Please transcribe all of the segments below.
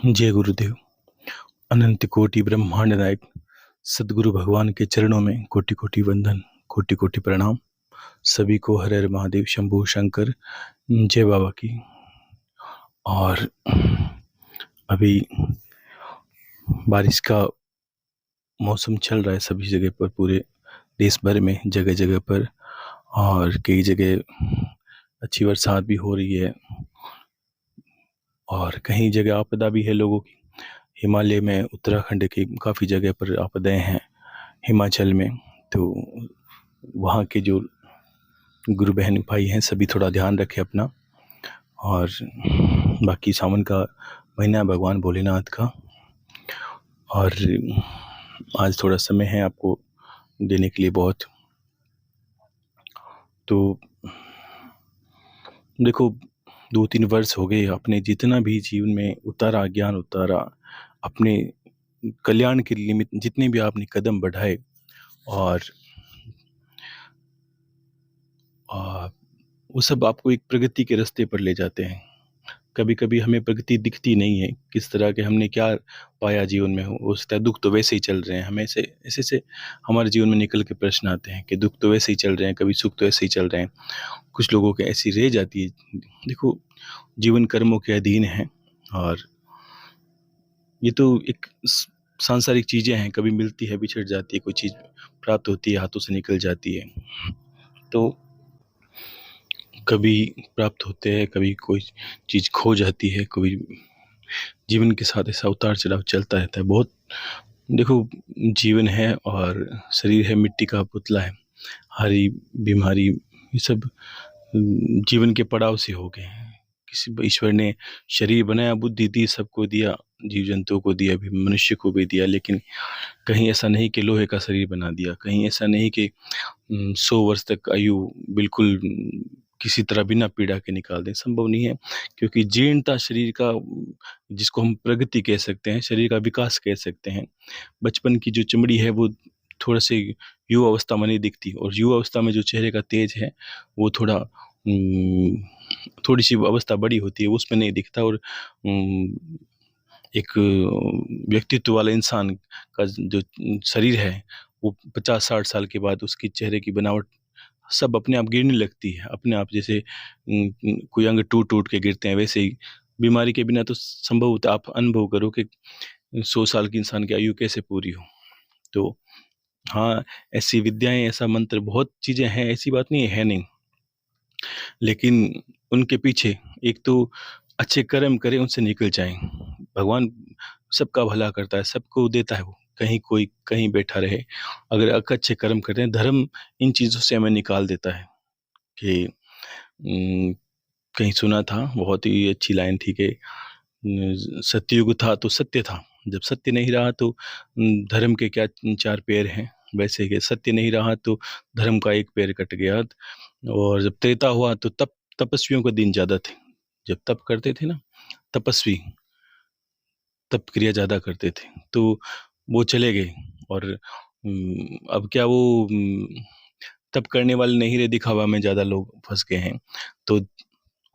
जय गुरुदेव। अनंत कोटि ब्रह्मांड नायक सदगुरु भगवान के चरणों में कोटि कोटि वंदन, कोटि कोटि प्रणाम। सभी को हर हर महादेव, शंभू शंकर, जय बाबा की। और अभी बारिश का मौसम चल रहा है सभी जगह पर, पूरे देश भर में जगह जगह पर, और कई जगह अच्छी बरसात भी हो रही है और कहीं जगह आपदा भी है लोगों की। हिमालय में, उत्तराखंड की काफ़ी जगह पर आपदाएं हैं, हिमाचल में। तो वहाँ के जो गुरु बहन भाई हैं सभी थोड़ा ध्यान रखें अपना। और बाकी सावन का महीना है भगवान भोलेनाथ का, और आज थोड़ा समय है आपको देने के लिए बहुत। तो देखो, 2-3 वर्ष हो गए, अपने जितना भी जीवन में उतारा, ज्ञान उतारा, अपने कल्याण के लिए जितने भी आपने कदम बढ़ाए, और वो सब आपको एक प्रगति के रास्ते पर ले जाते हैं। कभी कभी हमें प्रगति दिखती नहीं है, किस तरह के हमने क्या पाया जीवन में, हो सकता है दुख तो वैसे ही चल रहे हैं, हमें ऐसे ऐसे हमारे जीवन में निकल के प्रश्न आते हैं कि दुख तो वैसे ही चल रहे हैं, कभी सुख तो ऐसे ही चल रहे हैं। कुछ लोगों के ऐसी रह जाती है। देखो, जीवन कर्मों के अधीन है, और ये तो एक सांसारिक चीज़ें हैं, कभी मिलती है, बिछड़ जाती है, कोई चीज़ प्राप्त होती है, हाथों से निकल जाती है। तो कभी प्राप्त होते हैं, कभी कोई चीज़ खो जाती है, कभी जीवन के साथ ऐसा उतार चढ़ाव चलता रहता है बहुत। देखो, जीवन है और शरीर है, मिट्टी का पुतला है, हरी बीमारी, ये सब जीवन के पड़ाव से हो गए हैं। किसी ईश्वर ने शरीर बनाया, बुद्धि दी, सबको दिया, जीव जंतुओं को दिया, भी मनुष्य को भी दिया, लेकिन कहीं ऐसा नहीं कि लोहे का शरीर बना दिया, कहीं ऐसा नहीं कि 100 वर्ष तक आयु बिल्कुल किसी तरह बिना पीड़ा के निकाल दें, संभव नहीं है। क्योंकि जीर्णता शरीर का, जिसको हम प्रगति कह सकते हैं, शरीर का विकास कह सकते हैं। बचपन की जो चमड़ी है वो थोड़ा से युवा अवस्था में नहीं दिखती, और युवा अवस्था में जो चेहरे का तेज है वो थोड़ी सी अवस्था बड़ी होती है उसमें नहीं दिखता। और एक व्यक्तित्व वाला इंसान का जो शरीर है वो 50-60 साल के बाद उसकी चेहरे की बनावट सब अपने आप गिरने लगती है, अपने आप। जैसे कोई अंग टूट टूट के गिरते हैं, वैसे ही बीमारी के बिना तो संभव होता है। आप अनुभव करो कि 100 साल की इंसान की आयु कैसे पूरी हो। तो हाँ, ऐसी विद्याएं, ऐसा मंत्र, बहुत चीज़ें हैं, ऐसी बात नहीं है नहीं, लेकिन उनके पीछे एक तो अच्छे कर्म करें, उनसे निकल जाएं। भगवान सबका भला करता है, सबको देता है वो, कहीं कोई कहीं बैठा रहे, अगर अच्छे कर्म करते हैं, धर्म इन चीज़ों से हमें निकाल देता है। कि कहीं सुना था, बहुत ही अच्छी लाइन थी कि सत्ययुग था तो सत्य था, जब सत्य नहीं रहा तो धर्म के क्या 4 पैर हैं, वैसे कि सत्य नहीं रहा तो धर्म का एक पैर कट गया। और जब त्रेता हुआ तो तप तपस्वियों के दिन ज़्यादा थे, जब तप करते थे ना तपस्वी, तप क्रिया ज़्यादा करते थे, तो वो चले गए। और अब क्या वो तप करने वाले नहीं रहे, दिखावा में ज़्यादा लोग फंस गए हैं। तो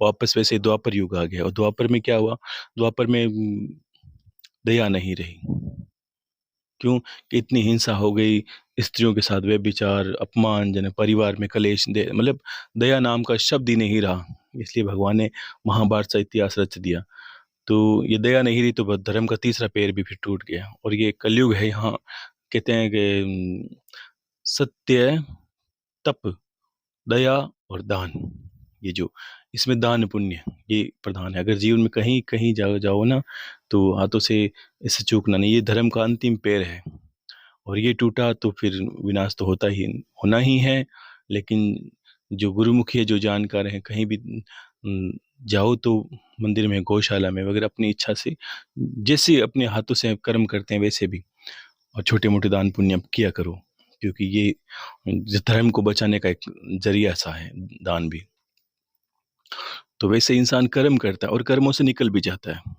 वापस वैसे द्वापर युग आ गया, और द्वापर में क्या हुआ, द्वापर में दया नहीं रही। क्यों? कि इतनी हिंसा हो गई, स्त्रियों के साथ व्यभिचार, अपमानजनक, परिवार में कलेश, मतलब दया नाम का शब्द ही नहीं रहा। इसलिए भगवान ने महाभारत सा इतिहास रच दिया। तो ये दया नहीं रही तो धर्म का तीसरा पैर भी फिर टूट गया, और ये कलयुग है। यहाँ कहते हैं कि सत्य, तप, दया और दान, ये जो इसमें दान पुण्य ये प्रधान है। अगर जीवन में कहीं कहीं जाओ ना, तो हाथों से इसे चूकना नहीं, ये धर्म का अंतिम पैर है। और ये टूटा तो फिर विनाश तो होना ही है। लेकिन जो गुरुमुखी है, जो जानकार हैं, कहीं भी जाओ तो मंदिर में, गौशाला में वगैरह, अपनी इच्छा से जैसे अपने हाथों से कर्म करते हैं वैसे भी, और छोटे मोटे दान पुण्य किया करो, क्योंकि ये धर्म को बचाने का एक जरिया सा है, दान भी। तो वैसे इंसान कर्म करता है और कर्मों से निकल भी जाता है।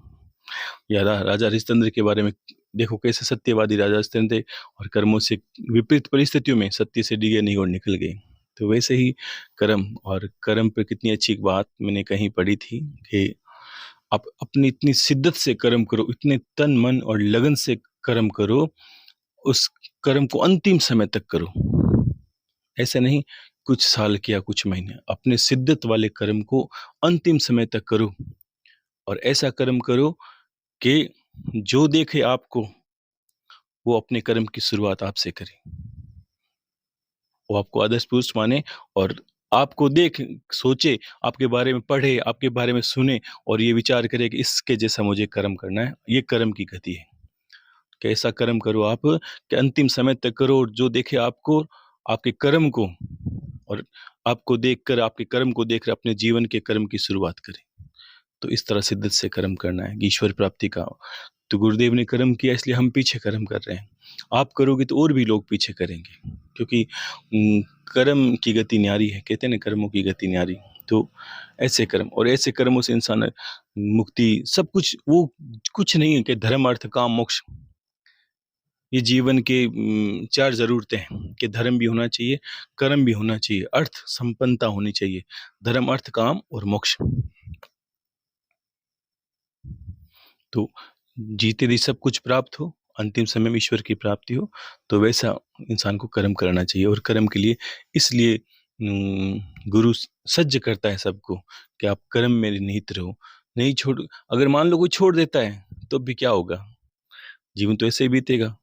या राजा हरिश्चंद्र के बारे में देखो, कैसे सत्यवादी राजा हरिश्चंद्र थे, और कर्मों से विपरीत परिस्थितियों में सत्य से डिगे नहीं और निकल गए। तो वैसे ही कर्म, और कर्म पर कितनी अच्छी बात मैंने कहीं पढ़ी थी कि आप अपनी इतनी शिद्दत से कर्म करो, इतने तन मन और लगन से कर्म करो, उस कर्म को अंतिम समय तक करो। ऐसा नहीं कुछ साल किया, कुछ महीने, अपने शिद्दत वाले कर्म को अंतिम समय तक करो और ऐसा कर्म करो कि जो देखे आपको, वो अपने कर्म की शुरुआत आपसे करे। वो आपको आदर्श पुरुष माने और आपको देख सोचे, आपके बारे में पढ़े, आपके बारे में सुने और ये विचार करे कि इसके जैसा मुझे कर्म करना है। ये कर्म की गति है कि ऐसा कर्म करो आप कि अंतिम समय तक करो और जो देखे आपको, आपके कर्म को, और आपको देखकर, आपके कर्म को देखकर अपने जीवन के कर्म की शुरुआत करे। तो इस तरह शिद्दत से कर्म करना है ईश्वर प्राप्ति का। तो गुरुदेव ने कर्म किया इसलिए हम पीछे कर्म कर रहे हैं। आप करोगे तो और भी लोग पीछे करेंगे, क्योंकि कर्म की गति न्यारी है, कहते हैं ना, कर्मों की गति न्यारी। तो ऐसे कर्म और ऐसे कर्मों से इंसान मुक्ति, सब कुछ, वो कुछ नहीं है कि धर्म अर्थ काम मोक्ष, ये जीवन के चार जरूरतें हैं कि धर्म भी होना चाहिए, कर्म भी होना चाहिए, अर्थ संपन्नता होनी चाहिए, धर्म अर्थ काम और मोक्ष। तो जीते जी सब कुछ प्राप्त हो, अंतिम समय में ईश्वर की प्राप्ति हो, तो वैसा इंसान को कर्म करना चाहिए। और कर्म के लिए इसलिए गुरु सज्ज करता है सबको कि आप कर्म में निहित रहो। नहीं छोड़, अगर मान लो कोई छोड़ देता है तो भी क्या होगा, जीवन तो ऐसे ही बीतेगा।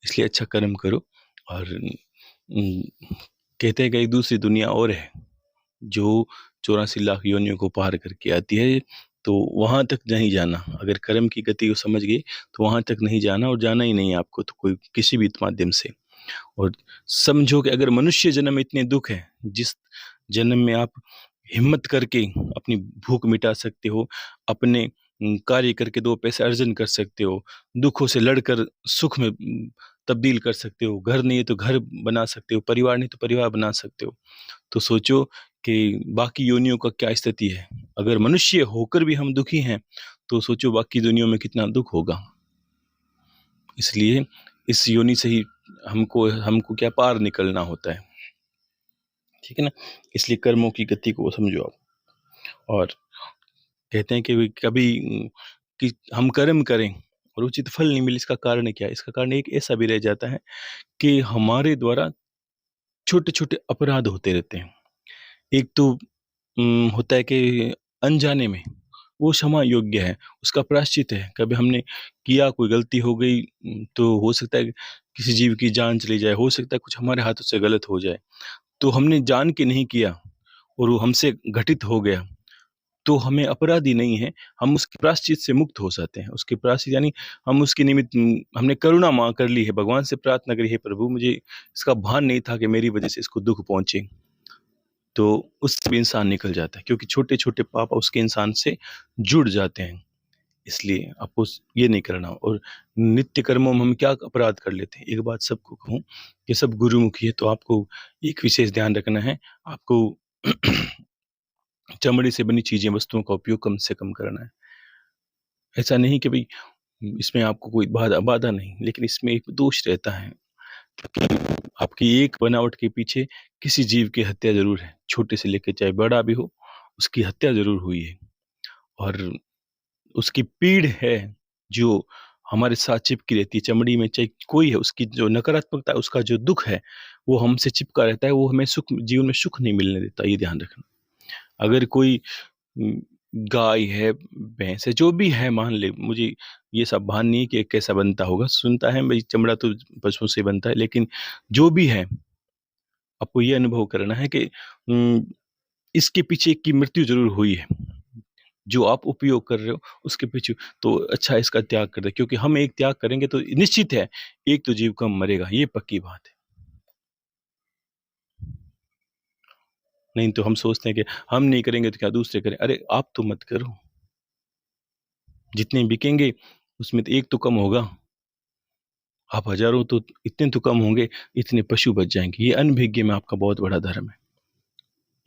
इसलिए अच्छा कर्म करो। और कहते हैं कि एक दूसरी दुनिया और है जो 84 लाख योनियों को पार करके आती है, तो वहां तक नहीं जाना। अगर कर्म की गति को समझ गए तो वहां तक नहीं जाना, और जाना ही नहीं है आपको तो कोई किसी भी माध्यम से। और समझो कि अगर मनुष्य जन्म में इतने दुख है, जिस जन्म में आप हिम्मत करके अपनी भूख मिटा सकते हो, अपने कार्य करके 2 पैसे अर्जन कर सकते हो, दुखों से लड़कर सुख में तब्दील कर सकते हो, घर नहीं है तो घर बना सकते हो, परिवार नहीं तो परिवार बना सकते हो, तो सोचो कि बाकी योनियों का क्या स्थिति है। अगर मनुष्य होकर भी हम दुखी हैं तो सोचो बाकी दुनियाओं में कितना दुख होगा। इसलिए इस योनि से ही हमको हमको क्या पार निकलना होता है, ठीक है ना। इसलिए कर्मों की गति को समझो आप। और कहते हैं कि कभी कि हम कर्म करें और उचित फल नहीं मिले, इसका कारण क्या है? इसका कारण एक ऐसा भी रह जाता है कि हमारे द्वारा छोटे छोटे अपराध होते रहते हैं। एक तो होता है कि अनजाने में वो क्षमा योग्य है, उसका प्रायश्चित है। कभी हमने किया, कोई गलती हो गई, तो हो सकता है किसी जीव की जान चली जाए, हो सकता है कुछ हमारे हाथों से गलत हो जाए, तो हमने जान के नहीं किया और वो हमसे घटित हो गया, तो हमें अपराधी नहीं है, हम उसके प्रायश्चित से मुक्त हो जाते हैं। उसके प्रायश्चित यानी हम उसके निमित्त हमने करुणा माँ कर ली है, भगवान से प्रार्थना करी है, प्रभु मुझे इसका भान नहीं था कि मेरी वजह से इसको दुख पहुंचे, तो उससे भी इंसान निकल जाता है, क्योंकि छोटे छोटे पाप उसके इंसान से जुड़ जाते हैं। इसलिए आपको ये नहीं करना। और नित्य कर्मों में हम क्या अपराध कर लेते हैं, एक बात सबको कहूँ कि सब गुरुमुखी है, तो आपको एक विशेष ध्यान रखना है, आपको चमड़े से बनी चीजें, वस्तुओं का उपयोग कम से कम करना है। ऐसा नहीं कि भाई इसमें आपको कोई बाधा बाधा नहीं, लेकिन इसमें एक दोष रहता है कि आपकी एक बनावट के पीछे किसी जीव की हत्या जरूर है, छोटे से लेकर चाहे बड़ा भी हो, उसकी हत्या जरूर हुई है। और उसकी पीड़ है जो हमारे साथ चिपकी रहती है चमड़ी में, चाहे कोई है, उसकी जो नकारात्मकता, उसका जो दुख है, वो हमसे चिपका रहता है, वो हमें सुख, जीवन में सुख नहीं मिलने देता, ये ध्यान रखना। अगर कोई गाय है, भैंस है, जो भी है, मान ले, मुझे ये सब भान नहीं है कि कैसा बनता होगा, सुनता है भाई चमड़ा तो पशुओं से बनता है, लेकिन जो भी है, आपको ये अनुभव करना है कि इसके पीछे की मृत्यु जरूर हुई है, जो आप उपयोग कर रहे हो उसके पीछे। तो अच्छा, इसका त्याग कर दे, क्योंकि हम एक त्याग करेंगे तो निश्चित है एक तो जीव कम मरेगा, ये पक्की बात है। नहीं तो हम सोचते हैं कि हम नहीं करेंगे तो क्या दूसरे करें, अरे आप तो मत करो, जितने बिकेंगे उसमें तो एक तो कम होगा, आप हजारों तो इतने तो कम होंगे, इतने पशु बच जाएंगे। ये अनभिज्ञ में आपका बहुत बड़ा धर्म है,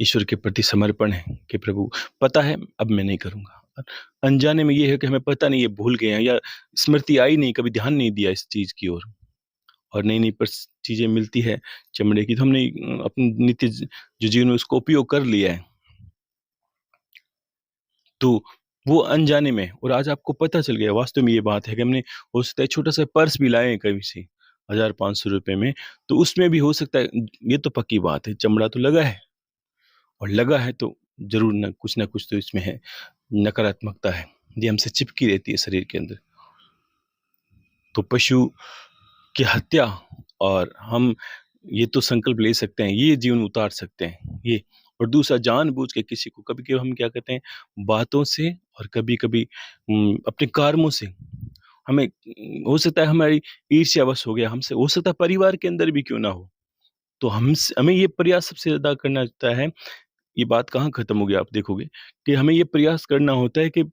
ईश्वर के प्रति समर्पण है कि प्रभु पता है अब मैं नहीं करूंगा। अनजाने में ये है कि हमें पता नहीं, ये भूल गए हैं या स्मृति आई नहीं, कभी ध्यान नहीं दिया इस चीज की ओर, और नई नई चीजें मिलती है चमड़े की, तो हमने अपने नित्य जो जीवन में उसको उपयोग कर लिया है, तो वो अनजाने में, और आज आपको पता चल गया वास्तव में ये बात है कि हमने हो सकता है छोटा-सा पर्स भी लाए हैं कहीं से, 1000-500 रुपए में, तो उसमें भी हो सकता है, ये तो पक्की बात है, चमड़ा तो लगा है, और लगा है तो ज़रूर न कुछ तो इसमें है, नकारात्मकता है। ये हमसे चिपकी रहती है शरीर के अंदर। तो पशु की हत्या, और हम ये तो संकल्प ले सकते हैं, ये जीवन उतार सकते हैं, ये। और दूसरा, जानबूझ के किसी को कभी-कभी हम क्या कहते हैं, बातों से और कभी-कभी अपने कर्मों से हमें, हो सकता है हमारी ईर्ष्यावश हो गया हमसे, हो सकता है परिवार के अंदर भी क्यों ना हो। तो हमें ये प्रयास सबसे ज़्यादा करना होता है, ये बात कहाँ खत्म होगी आप देखोगे, कि हमें ये प्रयास करना होता है कि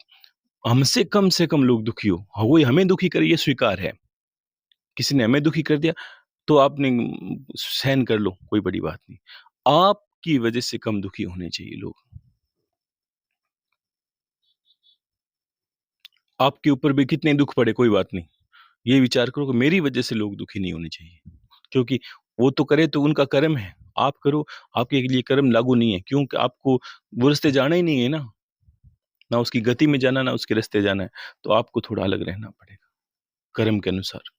हमसे कम से कम लोग दुखी हो। हाँ, कोई हमें दुखी करे ये स्वीकार है। किसी ने हमें दुखी कर दिया तो आपने सहन कर लो, कोई बड़ी बात नहीं। आपकी वजह से कम दुखी होने चाहिए लोग। आपके ऊपर भी कितने दुःख पड़े, कोई बात नहीं। ये विचार करो कि मेरी वजह से लोग दुखी नहीं होने चाहिए। क्योंकि वो तो करे तो उनका कर्म है, आप करो, आपके लिए कर्म लागू नहीं है। क्योंकि आपको वो रास्ते जाना ही नहीं है ना, ना उसकी गति में जाना, ना उसके रास्ते जाना है, तो आपको थोड़ा अलग रहना पड़ेगा, कर्म के अनुसार।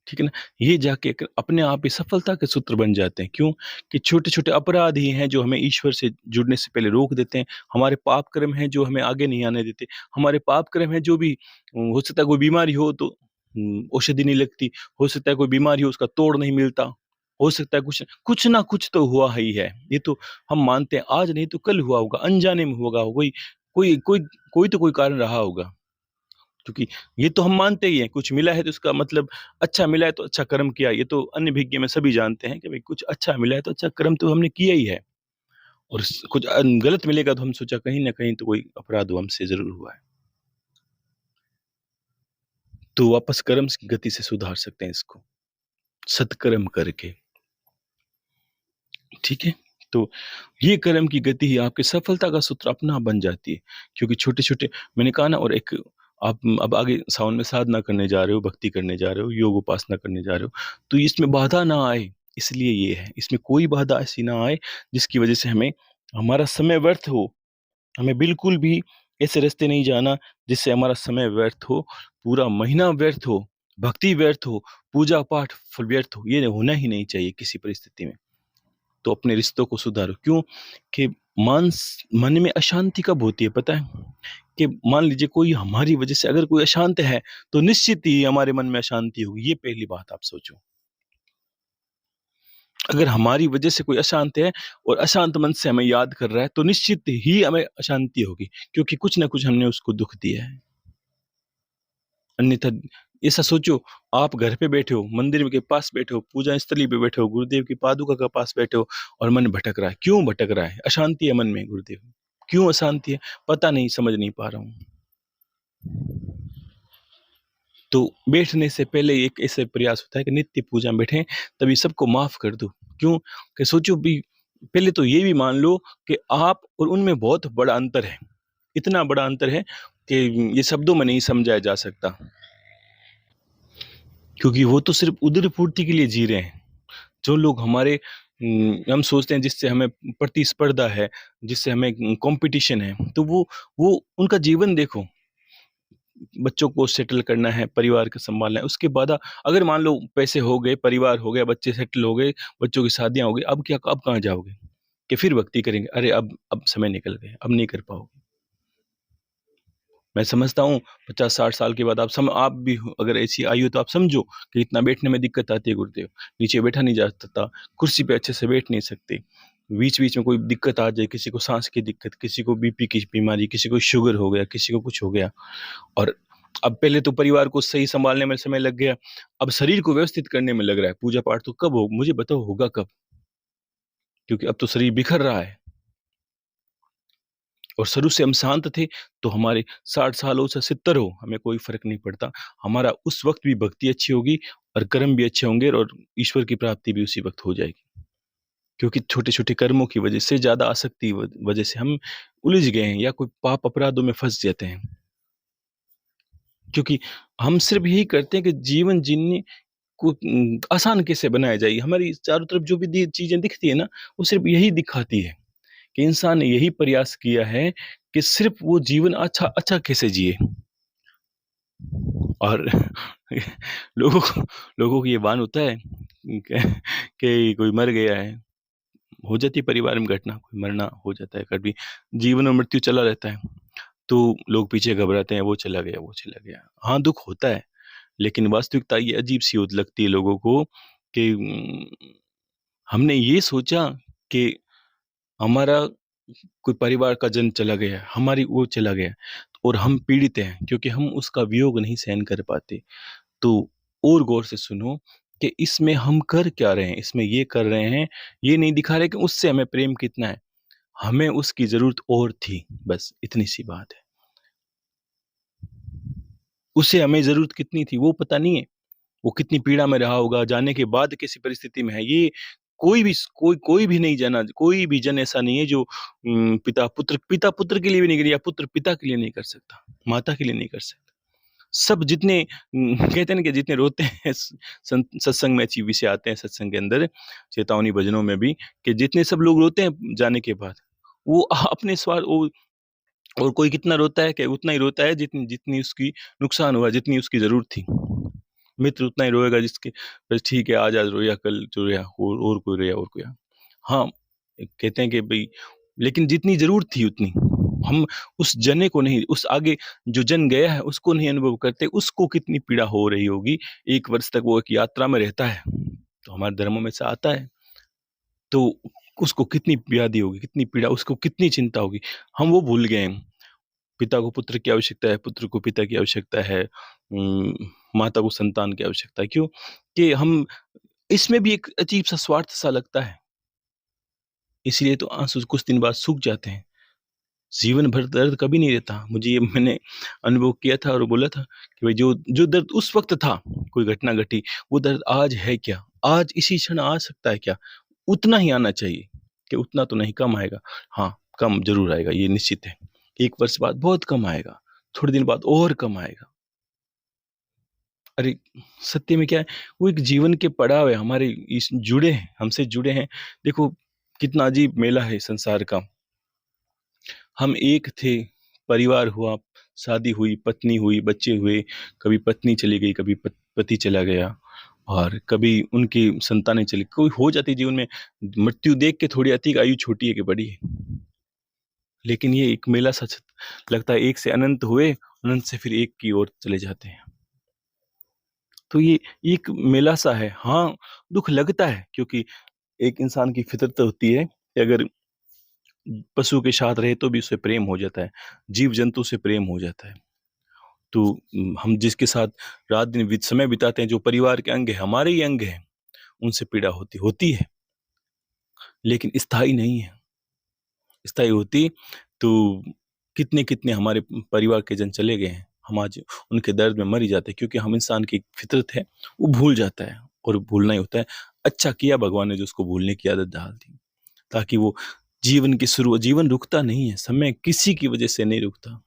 ठीक है ना? ये जाके एक अपने आप ही सफलता के सूत्र बन जाते हैं। क्यों? कि छोटे-छोटे अपराध ही हैं जो हमें ईश्वर से जुड़ने से पहले रोक देते हैं। हमारे पाप कर्म हैं जो हमें आगे नहीं आने देते। हमारे पाप कर्म हैं जो भी, हो सकता है कोई बीमारी हो तो औषधि नहीं लगती, हो सकता है कोई बीमारी हो उसका तोड़ नहीं मिलता, हो सकता है कुछ कुछ ना कुछ तो हुआ ही है। ये तो हम मानते हैं, आज नहीं तो कल हुआ होगा, अनजाने में होगा, कोई कोई कोई कोई तो कोई कारण रहा होगा। क्योंकि ये तो हम मानते ही हैं, कुछ मिला है तो इसका मतलब अच्छा मिला है तो अच्छा कर्म किया। ये तो अन्य भिज्ञ में सभी जानते हैं कि भाई कुछ अच्छा मिला है तो अच्छा कर्म तो हमने किया ही है, और कुछ गलत मिलेगा तो हम सोचा कहीं ना कहीं तो कोई अपराध हमसे जरूर हुआ है। तो वापस कर्म की गति से सुधार सकते हैं इसको, सत्कर्म करके। ठीक है? तो ये कर्म की गति ही आपकी सफलता का सूत्र अपना बन जाती है। क्योंकि छोटे-छोटे, मैंने कहा ना, और एक, आप अब आगे सावन में साधना करने जा रहे हो, भक्ति करने जा रहे हो, योग उपासना करने जा रहे हो, तो इसमें बाधा ना आए, इसलिए ये है। इसमें कोई बाधा ऐसी ना आए जिसकी वजह से हमें हमारा समय व्यर्थ हो। हमें बिल्कुल भी ऐसे रास्ते नहीं जाना जिससे हमारा समय व्यर्थ हो, पूरा महीना व्यर्थ हो, भक्ति व्यर्थ हो, पूजा-पाठ व्यर्थ हो। ये होना ही नहीं चाहिए किसी परिस्थिति में। तो अपने रिश्तों को सुधारो। क्यों? कि मन में अशांति कब होती है पता है? कि मान लीजिए कोई हमारी वजह से अगर कोई अशांत है, तो निश्चित ही हमारे मन में अशांति होगी। ये पहली बात आप सोचो। अगर हमारी वजह से कोई अशांत है और अशांत मन से हमें याद कर रहा है, तो निश्चित ही हमें अशांति होगी, क्योंकि कुछ न कुछ हमने उसको दुःख दिया है। अन्यथा ऐसा सोचो, आप घर पे बैठे हो, मंदिर के पास बैठे हो, पूजा स्थली पे बैठे हो, गुरुदेव की पादुका के पास बैठे हो, और मन भटक रहा है। क्यों भटक रहा है? अशांति है मन में गुरुदेव। क्यों अशांति है? पता नहीं, समझ नहीं पा रहा हूँ। तो बैठने से पहले एक ऐसे प्रयास होता है कि नित्य पूजा में बैठें, तभी सबको माफ़ कर दो। क्यों? कि सोचो भी, पहले तो ये भी मान लो कि आप और उनमें बहुत बड़ा अंतर है। इतना बड़ा अंतर है कि ये शब्दों में नहीं समझाया जा सकता। क्योंकि वो तो सिर्फ़ उदर पूर्ति के लिए जी रहे हैं। जो लोग हमारे, हम सोचते हैं जिससे हमें प्रतिस्पर्धा है, जिससे हमें कॉम्पिटिशन है, तो वो उनका जीवन देखो। बच्चों को सेटल करना है, परिवार को सँभालना है, उसके बाद अगर मान लो पैसे हो गए, परिवार हो गया, बच्चे सेटल हो गए, बच्चों की शादियाँ हो गई, अब क्या, अब कहाँ जाओगे? कि फिर भक्ति करेंगे, अरे अब समय निकल गए, अब नहीं कर पाओगे। मैं समझता हूँ 50-60 साल के बाद आप भी हो, अगर ऐसी आयु तो आप समझो कि इतना बैठने में दिक्कत आती है गुरुदेव। नीचे बैठा नहीं जा सकता, कुर्सी पे अच्छे से बैठ नहीं सकते। बीच-बीच में कोई दिक्कत आ जाए, किसी को साँस की दिक्कत, किसी को बीपी की बीमारी, किसी को शुगर हो गया, किसी को कुछ हो गया। और अब पहले तो परिवार को सही सँभालने में समय लग गया, अब शरीर को व्यवस्थित करने में लग रहा है। पूजा-पाठ तो कब हो, मुझे बताओ होगा कब? क्योंकि अब तो शरीर बिखर रहा है। और शुरू से हम शांत थे, तो हमारे 60 साल हो चाहे 70 हो, हमें कोई फ़र्क नहीं पड़ता। हमारा उस वक़्त भी भक्ति अच्छी होगी और कर्म भी अच्छे होंगे, और ईश्वर की प्राप्ति भी उसी वक़्त हो जाएगी। क्योंकि छोटे-छोटे कर्मों की वजह से, ज़्यादा आसक्ति वजह से हम उलझ गए हैं, या कोई पाप अपराधों में फँस जाते हैं। क्योंकि हम सिर्फ़ यही करते हैं कि जीवन जीने को आसान कैसे बनाया जाए। हमारी चारों तरफ जो भी चीज़ें दिखती है ना, वो सिर्फ़ यही दिखाती है कि इंसान ने यही प्रयास किया है कि सिर्फ़ वो जीवन अच्छा अच्छा कैसे जिए। और लोगों को ये भान होता है कि कोई मर गया है, हो जाती है परिवार में घटना, कोई मरना हो जाता है, कभी जीवन और मृत्यु चला रहता है, तो लोग पीछे घबराते हैं, वो चला गया, वो चला गया। हाँ, दुःख होता है, लेकिन वास्तविकता ये अजीब-सी होत लगती है लोगों को कि हमने ये सोचा कि हमारा कोई परिवार का जन चला गया, हमारी वो चला गया और हम पीड़ित हैं क्योंकि हम उसका वियोग नहीं सहन कर पाते। तो और गौर से सुनो कि इसमें हम कर क्या रहे हैं? इसमें ये कर रहे हैं, ये नहीं दिखा रहे कि उससे हमें प्रेम कितना है। हमें उसकी ज़रूरत और थी, बस इतनी-सी बात है। उसे हमें ज़रूरत कितनी थी, वो पता नहीं है। वो कितनी पीड़ा में रहा होगा, जाने के बाद कैसी परिस्थिति में है, ये कोई भी नहीं जाना, कोई भी जन ऐसा नहीं है जो पिता पुत्र के लिए भी नहीं कर या पुत्र पिता के लिए नहीं कर सकता, माता के लिए नहीं कर सकता। सब जितने कहते हैं ना कि जितने रोते हैं सत्संग में अच्छी विषय आते हैं सत्संग के अंदर, चेतावनी भजनों में भी कि जितने सब लोग रोते हैं जाने के बाद, वो अपने स्वार्थ वो और कोई कितना रोता है कि उतना ही रोता है जितनी जितनी उसकी नुकसान हुआ, जितनी उसकी ज़रूरत थी। मित्र उतना ही रोएगा जिसके बस ठीक है आज रोया, कल जो रोया और कोई रोया और कोई हाँ, कहते हैं कि भई लेकिन जितनी ज़रूरत थी उतनी, हम उस जने को नहीं उस आगे जो जन गया है उसको नहीं अनुभव करते, उसको कितनी पीड़ा हो रही होगी। 1 वर्ष तक वो एक यात्रा में रहता है, तो हमारे धर्मों में से आता है, तो उसको कितनी व्याधि होगी, कितनी पीड़ा, उसको कितनी चिंता होगी। हम वो भूल गए हैं। पिता को पुत्र की आवश्यकता है, पुत्र को पिता की आवश्यकता है, माता को संतान की आवश्यकता है। क्यों? कि हम इसमें भी एक अजीब-सा स्वार्थ-सा लगता है, इसलिए तो आँसू कुछ दिन बाद सूख जाते हैं। जीवन भर दर्द कभी नहीं रहता। मुझे ये मैंने अनुभव किया था और बोला था कि भाई जो जो दर्द उस वक़्त था, कोई घटना घटी, वो दर्द आज है क्या? आज इसी क्षण आ सकता है क्या? उतना ही आना चाहिए, कि उतना तो नहीं, कम आएगा। हाँ, कम ज़रूर आएगा, ये निश्चित है। 1 वर्ष बाद बहुत कम आएगा, थोड़े दिन बाद और कम आएगा। अरे! सत्य में क्या है, वो एक जीवन के पड़ाव है, हमारे इस जुड़े हैं, हमसे जुड़े हैं। देखो, कितना अजीब मेला है संसार का। हम एक थे, परिवार हुआ, शादी हुई, पत्नी हुई, बच्चे हुए, कभी पत्नी चली गई, कभी पति चला गया और कभी उनकी संतानें चली कोई हो जाती है जीवन में, मृत्यु देख के थोड़ी आती है कि आयु छोटी है कि बड़ी है। लेकिन ये एक मेला सच लगता है, एक से अनंत हुए, अनंत से फिर एक की ओर चले जाते हैं। तो ये एक मेला सा है। हाँ, दुःख लगता है क्योंकि एक इंसान की फितरत होती है कि अगर पशु के साथ रहे तो भी उससे प्रेम हो जाता है, जीव-जंतु से प्रेम हो जाता है। तो हम जिसके साथ रात-दिन समय बिताते हैं, जो परिवार के अंग हैं, हमारे ही अंग हैं, उनसे पीड़ा होती है, लेकिन स्थायी नहीं है। स्थायी होती तो कितने-कितने हमारे परिवार के जन चले गए हैं। हम आज उनके दर्द में मर ही जाते हैं क्योंकि हम इंसान की एक फितरत है, वो भूल जाता है और भूलना ही होता है। अच्छा किया भगवान ने जो उसको भूलने की आदत डाल दी, ताकि वो जीवन रुकता नहीं है, समय किसी की वजह से नहीं रुकता।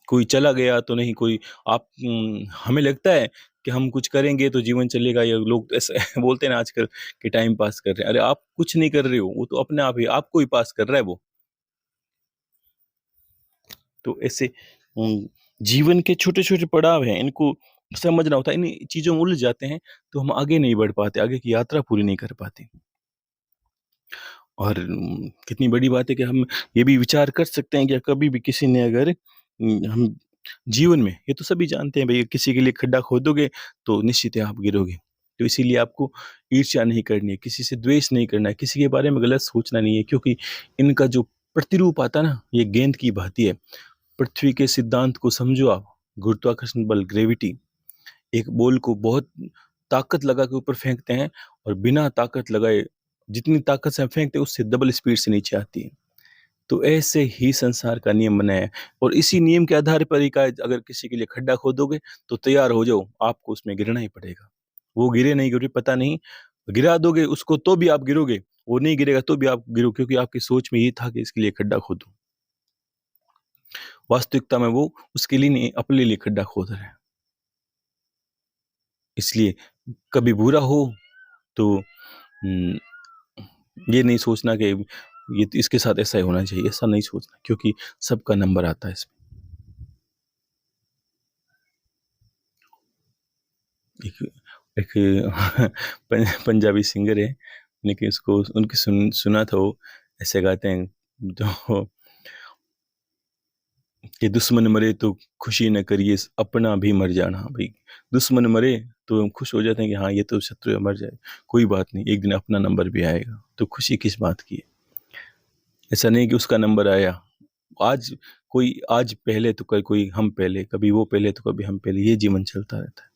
कोई चला गया तो नहीं, कोई हमें लगता है कि हम कुछ करेंगे तो जीवन चलेगा या लोग ऐसे बोलते हैं ना आजकल कि टाइम पास कर रहे हैं। अरे आप कुछ नहीं कर रहे हो, वो तो अपने आप ही आपको ही पास कर रहा है वो। तो ऐसे जीवन के छोटे-छोटे पड़ाव हैं, इनको समझना होता है। इन चीज़ों में उलझ जाते हैं, तो हम आगे नहीं बढ़ पाते, आगे की यात्रा पूरी नहीं कर पाते। और कितनी बड़ी बात है कि हम ये भी विचार कर सकते हैं कि कभी भी किसी ने अगर हम जीवन में ये तो सभी जानते हैं भई किसी के लिए खड्डा खोदोगे तो निश्चित है आप गिरोगे। तो इसीलिए आपको ईर्ष्या नहीं करनी है, किसी से द्वेष नहीं करना है, किसी के बारे में गलत सोचना नहीं है क्योंकि इनका जो प्रतिरूप आता है ना, ये गेंद की भाँति है। पृथ्वी के सिद्धांत को समझो आप, गुरुत्वाकर्षण बल ग्रेविटी, एक बॉल को बहुत ताकत लगा के ऊपर फेंकते हैं और बिना ताकत लगाए जितनी ताकत से हम फेंकते हैं उससे डबल स्पीड से नीचे आती है। तो ऐसे ही संसार का नियम बना है और इसी नियम के आधार पर ही कहा अगर किसी के लिए खड्डा खोदोगे तो तैयार हो जाओ, आपको उसमें गिरना ही पड़ेगा। वो गिरे नहीं गिरे पता नहीं, गिरा दोगे उसको तो भी आप गिरोगे, वो नहीं गिरेगा तो भी आप गिरो क्योंकि आपकी सोच में ये था कि इसके लिए खड्डा खोदो। वास्तविकता में वो उसके लिए नहीं, अपने लिए खड्डा खोद रहे हैं। इसलिए कभी बुरा हो तो उम, ये नहीं सोचना कि ये तो इसके साथ ऐसा ही होना चाहिए, ऐसा नहीं सोचना, क्योंकि सबका नंबर आता है इसमें। एक एक पंजाबी सिंगर है, लेकिन उसको उनकी सुना था, वो ऐसे गाते हैं, जो कि दुश्मन मरे तो खुशी न करिए, अपना भी मर जाना। भाई, दुश्मन मरे तो हम खुश हो जाते हैं कि हाँ, ये तो शत्रु है, मर जाए, कोई बात नहीं, एक दिन अपना नंबर भी आएगा, तो खुशी किस बात की है। ऐसा नहीं कि उसका नंबर आया, आज कोई आज पहले तो कल कोई हम पहले, कभी वो पहले तो कभी हम पहले, ये जीवन चलता रहता है।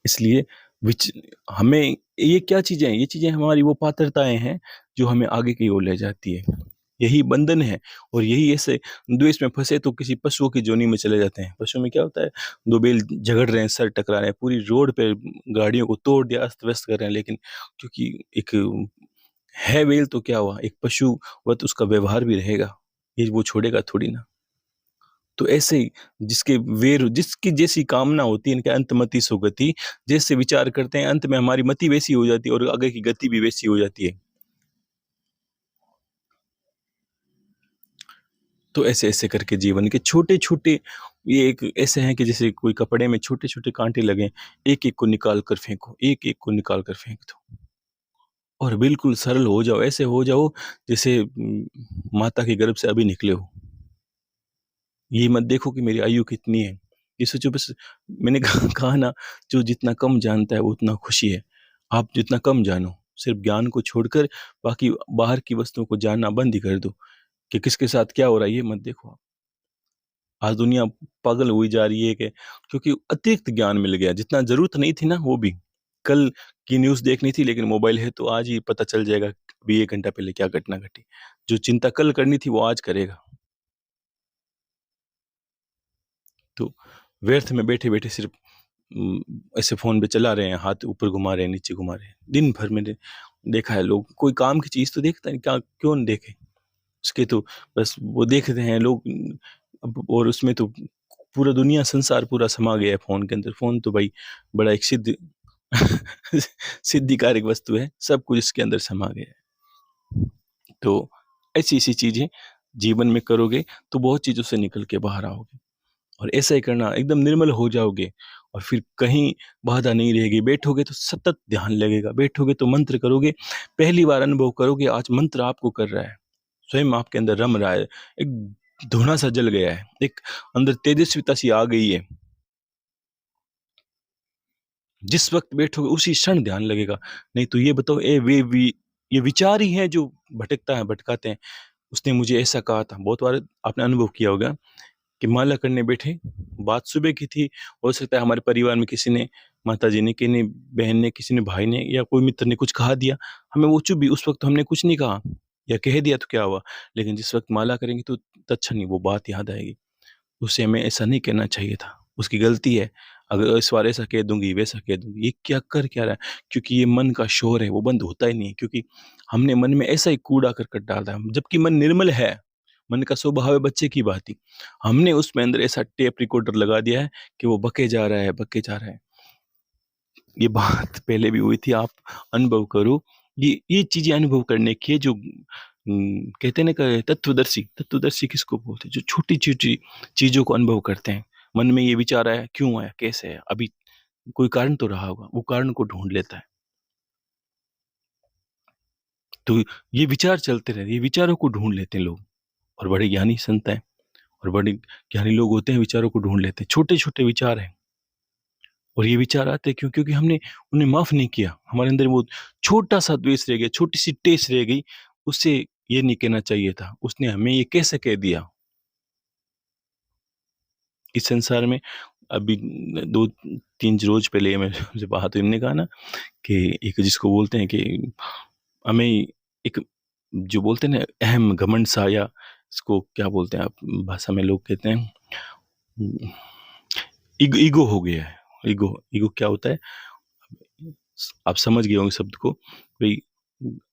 इसलिए विच हमें ये क्या चीज़ें हैं, ये चीज़ें हमारी वो पात्रताएँ हैं, जो हमें आगे की ओर ले जाती है। यही बंधन है, और यही ऐसे द्वेष में फँसे तो किसी पशुओं की जोनी में चले जाते हैं। पशु में क्या होता है, 2 बैल झगड़ रहे हैं, सर टकरा रहे हैं, पूरी रोड पे गाड़ियों को तोड़ दिया, अस्त-व्यस्त कर रहे हैं, लेकिन क्योंकि एक है बैल, तो क्या हुआ, एक पशुवत उसका व्यवहार भी रहेगा, ये वो छोड़ेगा थोड़ी ना। तो ऐसे ही जिसकी जैसी कामना होती है, इनके अंतमति सो गति, जैसे विचार करते हैं, अंत में हमारी मति वैसी हो जाती है और आगे की गति भी वैसी हो जाती है। तो ऐसे-ऐसे करके जीवन के छोटे-छोटे, ये एक ऐसे हैं कि जैसे कोई कपड़े में छोटे-छोटे काँटे लगे, एक-एक को निकाल कर फेंको, एक-एक को निकाल कर फेंक दो, और बिल्कुल सरल हो जाओ, ऐसे हो जाओ जैसे माता के गर्भ से अभी निकले हो। ये मत देखो कि मेरी आयु कितनी है। ये सोचो बस, मैंने कहा ना, जो जितना कम जानता है वो उतना खुशी है। आप जितना कम जानो, सिर्फ़ ज्ञान को छोड़कर बाकी बाहर की वस्तुओं को जानना बंद ही कर दो, कि किसके साथ क्या हो रहा है, ये मत देखो आप। आज दुनिया पागल हुई जा रही है, कि क्योंकि अतिरिक्त ज्ञान मिल गया, जितना ज़रूरत नहीं थी ना, वो भी। कल की न्यूज़ देखनी थी, लेकिन मोबाइल है तो आज ही पता चल जाएगा, अभी 1 घंटा पहले क्या घटना घटी। जो चिंता कल करनी थी वो आज करेगा। तो व्यर्थ में बैठे-बैठे सिर्फ़ ऐसे फ़ोन पे चला रहे हैं, हाथ ऊपर घुमा रहे हैं, नीचे घुमा रहे हैं। दिन भर मैंने देखा है, लोग कोई काम की चीज़ तो देखता है, क्या क्यों ना देखे? उसके तो बस वो देखते हैं लोग, अब और उसमें तो पूरा दुनिया संसार पूरा समा गया है फ़ोन के अंदर। फ़ोन तो भाई बड़ा एक सिद्धिकारक वस्तु है, सब कुछ इसके अंदर समा गया है। तो ऐसी-ऐसी चीज़ें जीवन में करोगे तो बहुत चीज़ों से निकल के बाहर आओगे। और ऐसा ही करना, एकदम निर्मल हो जाओगे, और फिर कहीं बाधा नहीं रहेगी। बैठोगे तो सतत ध्यान लगेगा, बैठोगे तो मंत्र करोगे, पहली बार अनुभव करोगे आज मंत्र आपको कर रहा है, स्वयं आपके अंदर रम रहा है, एक धुआं सा जल गया है, एक अंदर तेजस्विता सी आ गई है। जिस वक्त बैठोगे उसी क्षण ध्यान लगेगा। नहीं तो ये बताओ, ये विचार ही है जो भटकता है, भटकाते हैं। उसने मुझे ऐसा कहा था, बहुत बार आपने अनुभव किया होगा कि माला करने बैठे, बात सुबह की थी, हो सकता है हमारे परिवार में किसी ने, माताजी ने, किसी ने, बहन ने, किसी ने, भाई ने, या कोई मित्र ने कुछ कहा दिया, हमें वो चुभ भी, उस वक़्त हमने कुछ नहीं कहा, या कह दिया तो क्या हुआ? लेकिन जिस वक़्त माला करेंगे तो तत्क्षण ही वो बात याद आएगी। उसे हमें ऐसा नहीं कहना चाहिए था, उसकी गलती है। अगर इस बार ऐसा कह दूँगी, वैसा कह दूँगी, ये क्या कर क्या रहा है? क्योंकि ये मन का शोर है, वो बंद होता ही नहीं है, क्योंकि हमने मन में ऐसा ही कूड़ा-करकट डाला है, जबकि मन निर्मल है। मन का स्वभाव है बच्चे की भांति। हमने उसमें अंदर ऐसा टेप रिकॉर्डर लगा दिया है कि वो बके जा रहा है, बके जा रहा है। ये बात पहले भी हुई थी, आप अनुभव करो। ये चीज़ें अनुभव करने की है, जो कहते हैं ना कि तत्वदर्शी, तत्वदर्शी किसको बोलते हैं? जो छोटी-छोटी चीज़ों को अनुभव करते हैं। मन में ये विचार आया, क्यों आया? कैसे आया? अभी कोई कारण तो रहा होगा, वो कारण को ढूँढ लेता है। तो ये विचार चलते रहे, ये विचारों को ढूँढ लेते हैं लोग, और बड़े ज्ञानी संत हैं, और बड़े ज्ञानी लोग होते हैं, विचारों को ढूँढ लेते हैं। छोटे-छोटे विचार हैं, और ये विचार आते क्यों? क्योंकि हमने उन्हें माफ़ नहीं किया। हमारे अंदर वो छोटा-सा द्वेष रह गया, छोटी-सी टेस रह गई, उससे ये नहीं कहना चाहिए था। उसने हमें ये कैसे कह दिया? इस संसार में अभी 2-3 रोज़ पहले मेरे से बात हुई, हमने कहा ना कि एक जिसको बोलते हैं कि हमें एक, जो बोलते हैं ना, अहम घमंड सा, या इसको क्या बोलते हैं आप भाषा में, लोग कहते हैं ईगो हो गया है। ईगो ईगो क्या होता है? आप समझ गए होंगे शब्द को। भई,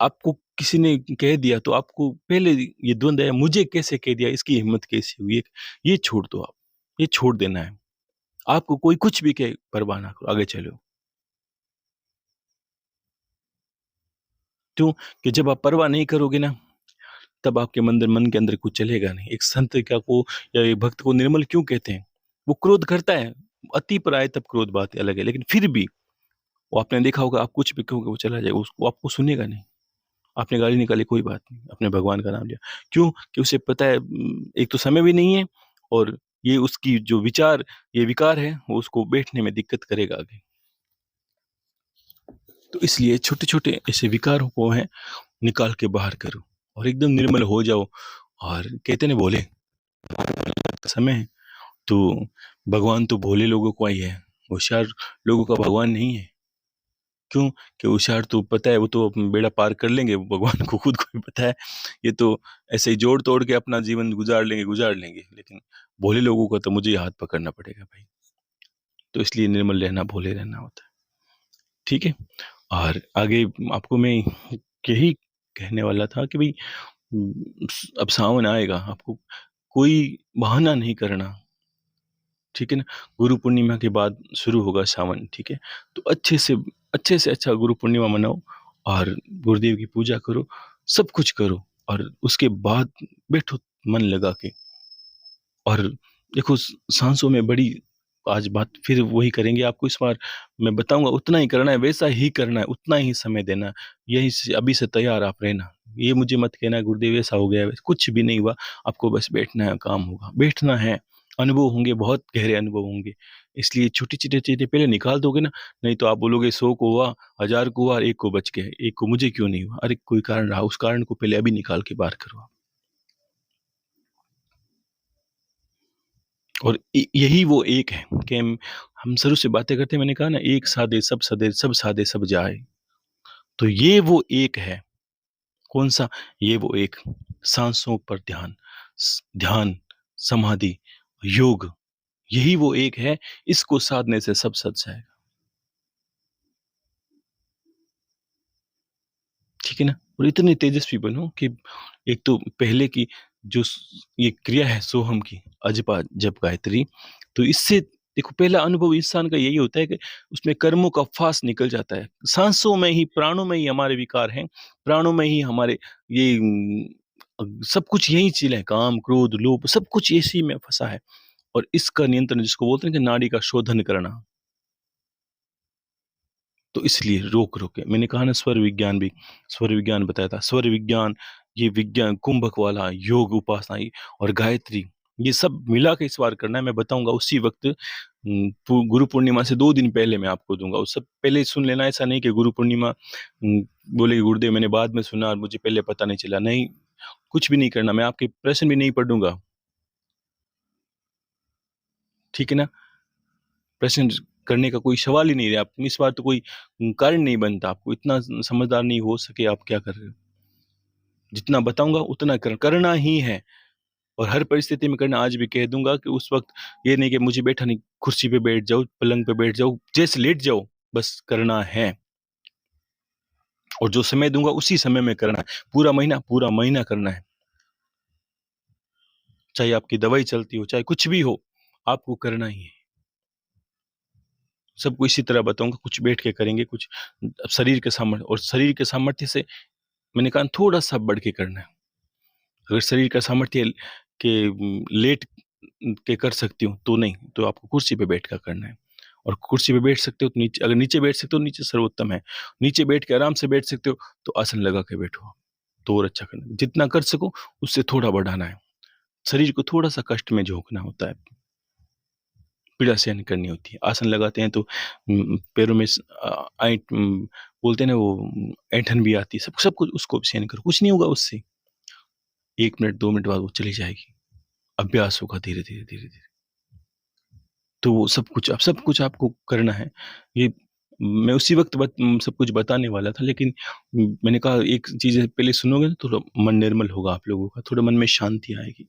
आपको किसी ने कह दिया तो आपको पहले ये द्वंद है, मुझे कैसे कह दिया, इसकी हिम्मत कैसे हुई? ये छोड़ दो आप, ये छोड़ देना है। आपको कोई कुछ भी कहे, परवाह ना करो, आगे चलो। क्यों? कि जब आप परवाह नहीं करोगे ना, तब आपके मन के अंदर कुछ चलेगा नहीं। एक संत क्या को या एक भक्त को निर्मल क्यों कहते हैं? वो क्रोध करता है, अति पर आए तब क्रोध, बात अलग है, लेकिन फिर भी वो आपने देखा होगा, आप कुछ भी कहोगे वो चला जाएगा, उसको आपको सुनेगा नहीं। आपने गाली निकाली कोई बात नहीं, आपने भगवान का नाम लिया। क्यों? कि उसे पता है एक तो समय भी नहीं है, और ये उसकी जो विचार, ये विकार है, वो उसको बैठने में दिक्कत करेगा आगे। तो इसलिए छोटे-छोटे ऐसे विकारों को है निकाल के बाहर करो और एकदम निर्मल हो जाओ। और कहते ना भोले समय है, तो भगवान तो भोले लोगों का ही है, होशियार लोगों का भगवान नहीं है। क्यों? कि होशियार तो पता है वो तो अपना बेड़ा पार कर लेंगे, वो भगवान को खुद को भी पता है, ये तो ऐसे ही जोड़-तोड़ के अपना जीवन गुज़ार लेंगे, लेकिन भोले लोगों का तो मुझे ही हाथ पकड़ना पड़ेगा भाई। तो इसलिए निर्मल रहना, भोले रहना होता है। ठीक है? और आगे आपको मैं यही कहने वाला था कि भई अब सावन आएगा, आपको कोई बहाना नहीं करना, ठीक है ना? गुरु पूर्णिमा के बाद शुरू होगा सावन, ठीक है? तो अच्छे से अच्छा गुरु पूर्णिमा मनाओ और गुरुदेव की पूजा करो, सब कुछ करो, और उसके बाद बैठो मन लगा के। और देखो साँसों में बड़ी, आज बात फिर वही करेंगे, आपको इस बार मैं बताऊँगा उतना ही करना है, वैसा ही करना है, उतना ही समय देना है। यही से अभी से तैयार आप रहना। ये मुझे मत कहना गुरुदेव ऐसा हो गया, कुछ भी नहीं हुआ, आपको बस बैठना है, काम होगा। बैठना है, अनुभव होंगे, बहुत गहरे अनुभव होंगे। इसलिए छोटी-छोटी चीज़ें पहले निकाल दोगे ना, नहीं तो आप बोलोगे 100 को हुआ, 1000 को हुआ और 1 को बच गया, 1 को मुझे क्यों नहीं हुआ? अरे कोई कारण रहा, उस कारण को पहले अभी निकाल के बाहर करो आप। और यही वो एक है कि हम शुरू से बातें करते हैं, मैंने कहा ना, एक साधे सब सदे, सब साधे सब जाए। तो ये वो एक है। कौन-सा? ये वो एक, साँसों पर ध्यान, ध्यान, समाधि, योग, यही वो एक है, इसको साधने से सब सध जाएगा। ठीक है ना? और इतने तेजस्वी बनो कि एक तो पहले की जो ये क्रिया है सोहम की, अजपा, जप, गायत्री, तो इससे देखो पहला अनुभव इंसान का यही होता है कि उसमें कर्मों का फास निकल जाता है। सांसों में ही, प्राणों में ही हमारे विकार हैं, प्राणों में ही हमारे ये सब कुछ यही चीज़ें हैं, काम, क्रोध, लोभ, सब कुछ इसी में फंसा है। और इसका नियंत्रण जिसको बोलते हैं कि नाड़ी का शोधन करना, तो इसलिए रोक-रोक के मैंने कहा ना, स्वर विज्ञान बताया था। स्वर विज्ञान, ये विज्ञान, कुंभक वाला, योग, उपासना ये और गायत्री, ये सब मिला के इस बार करना है। मैं बताऊँगा उसी वक़्त, पू गुरु पूर्णिमा से 2 दिन पहले मैं आपको दूँगा। उस सब पहले ही सुन लेना, ऐसा नहीं कि गुरु पूर्णिमा बोले गुरुदेव मैंने बाद में सुना और मुझे पहले पता नहीं चला। नहीं, कुछ भी नहीं करना, मैं आपके प्रश्न भी नहीं पढ़ूँगा, ठीक है ना? प्रश्न करने का कोई सवाल ही नहीं है। आप इस बार तो कोई कारण नहीं बनता, आपको इतना समझदार नहीं हो सके, आप क्या कर रहे हो? जितना बताऊँगा उतना करना ही है, और हर परिस्थिति में करना। आज भी कह दूँगा कि उस वक़्त ये नहीं कि मुझे बैठा नहीं, कुर्सी पे बैठ जाओ, पलंग पे बैठ जाओ, जैसे लेट जाओ, बस करना है। और जो समय दूँगा उसी समय में करना है। पूरा महीना करना है। चाहे आपकी दवाई चलती हो, चाहे कुछ भी हो, आपको करना ही है। सबको इसी तरह बताऊँगा, कुछ बैठ के करेंगे, कुछ शरीर के सामर्थ्य से मैंने कहा थोड़ा-सा बढ़ के करना है। अगर शरीर का सामर्थ्य के लेट के कर सकती हूँ, तो नहीं, तो आपको कुर्सी पे बैठ कर करना है। और कुर्सी पे बैठ सकते हो तो नीचे, अगर नीचे बैठ सकते हो, नीचे सर्वोत्तम है। नीचे बैठ के आराम से बैठ सकते हो, तो आसन लगा के बैठो, तो और अच्छा करना। जितना कर सको, उससे थोड़ा बढ़ाना है। शरीर को थोड़ा-सा कष्ट में झोंकना होता है, पीड़ा सहन करनी होती है। आसन लगाते हैं तो पैरों में बोलते हैं ना वो, ऐंठन भी आती है, सब कुछ उसको भी सहन करो, कुछ नहीं होगा उससे। 1 मिनट, 2 मिनट बाद वो चली जाएगी। अभ्यास होगा धीरे-धीरे, धीरे-धीरे। तो वो सब कुछ आपको करना है। ये मैं उसी वक़्त सब कुछ बताने वाला था, लेकिन मैंने कहा एक चीज़ है, पहले सुनोगे ना, थोड़ा मन निर्मल होगा आप लोगों का, थोड़ा मन में शांति आएगी।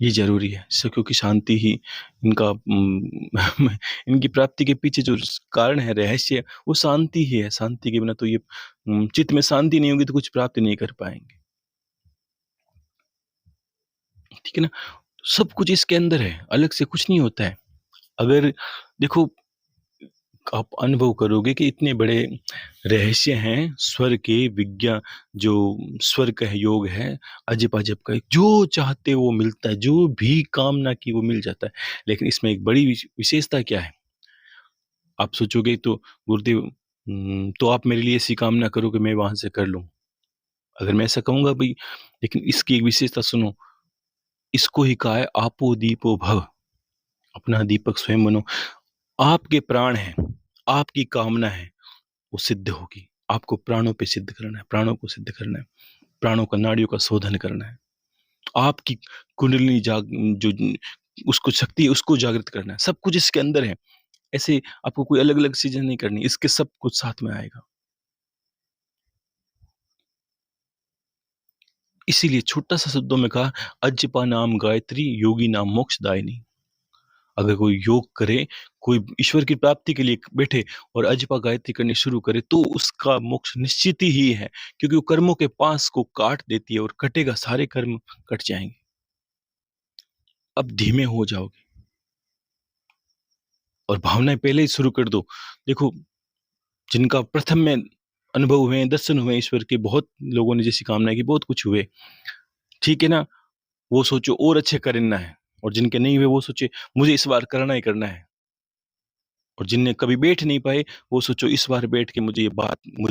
ये ज़रूरी है। क्योंकि शांति ही इनका इनकी प्राप्ति के पीछे जो कारण है, रहस्य है, वो शांति ही है। शांति के बिना तो ये चित्त में शांति नहीं होगी तो कुछ प्राप्त नहीं कर पाएँगे। ठीक है ना? सब कुछ इसके अंदर है, अलग से कुछ नहीं होता है। अगर देखो, आप अनुभव करोगे कि इतने बड़े रहस्य हैं स्वर के, विज्ञान जो स्वर का योग है, अजब-अजब का, जो चाहते वो मिलता है, जो भी कामना की वो मिल जाता है। लेकिन इसमें एक बड़ी विशेषता क्या है? आप सोचोगे तो गुरुदेव तो आप मेरे लिए ऐसी कामना करो कि मैं वहाँ से कर लूँ। अगर मैं ऐसा कहूँगा भई, लेकिन इसकी एक विशेषता सुनो, इसको ही कहा है आपो दीपो भव, अपना दीपक स्वयं बनो। आपके प्राण हैं, आपकी कामना है, वो सिद्ध होगी। आपको प्राणों पे सिद्ध करना है, प्राणों को सिद्ध करना है, प्राणों का नाड़ियों का शोधन करना है। आपकी कुंडलिनी जो उसको शक्ति है उसको जागृत करना है। सब कुछ इसके अंदर है। ऐसे आपको कोई अलग-अलग चीज़ें नहीं करनी, इसके सब कुछ साथ में आएगा। इसीलिए छोटा-सा शब्दों में कहा, अजपा नाम गायत्री योगी नाम मोक्षदायिनी। अगर कोई योग करे, कोई ईश्वर की प्राप्ति के लिए बैठे और अजपा गायत्री करनी शुरू करे, तो उसका मोक्ष निश्चित ही है, क्योंकि वो कर्मों के पास को काट देती है और कटेगा, सारे कर्म कट जाएँगे। अब धीमे हो जाओगे और भावनाएँ पहले ही शुरू कर दो। देखो, जिनका प्रथम में अनुभव हुए हैं, दर्शन हुए हैं ईश्वर के, बहुत लोगों ने जैसी कामनाएँ की, बहुत कुछ हुए। ठीक है ना? वो सोचो और अच्छे करना है, और जिनके नहीं हुए वो सोचे मुझे इस बार करना ही करना है। और जिनने कभी बैठ नहीं पाए, वो सोचो इस बार बैठ के मुझे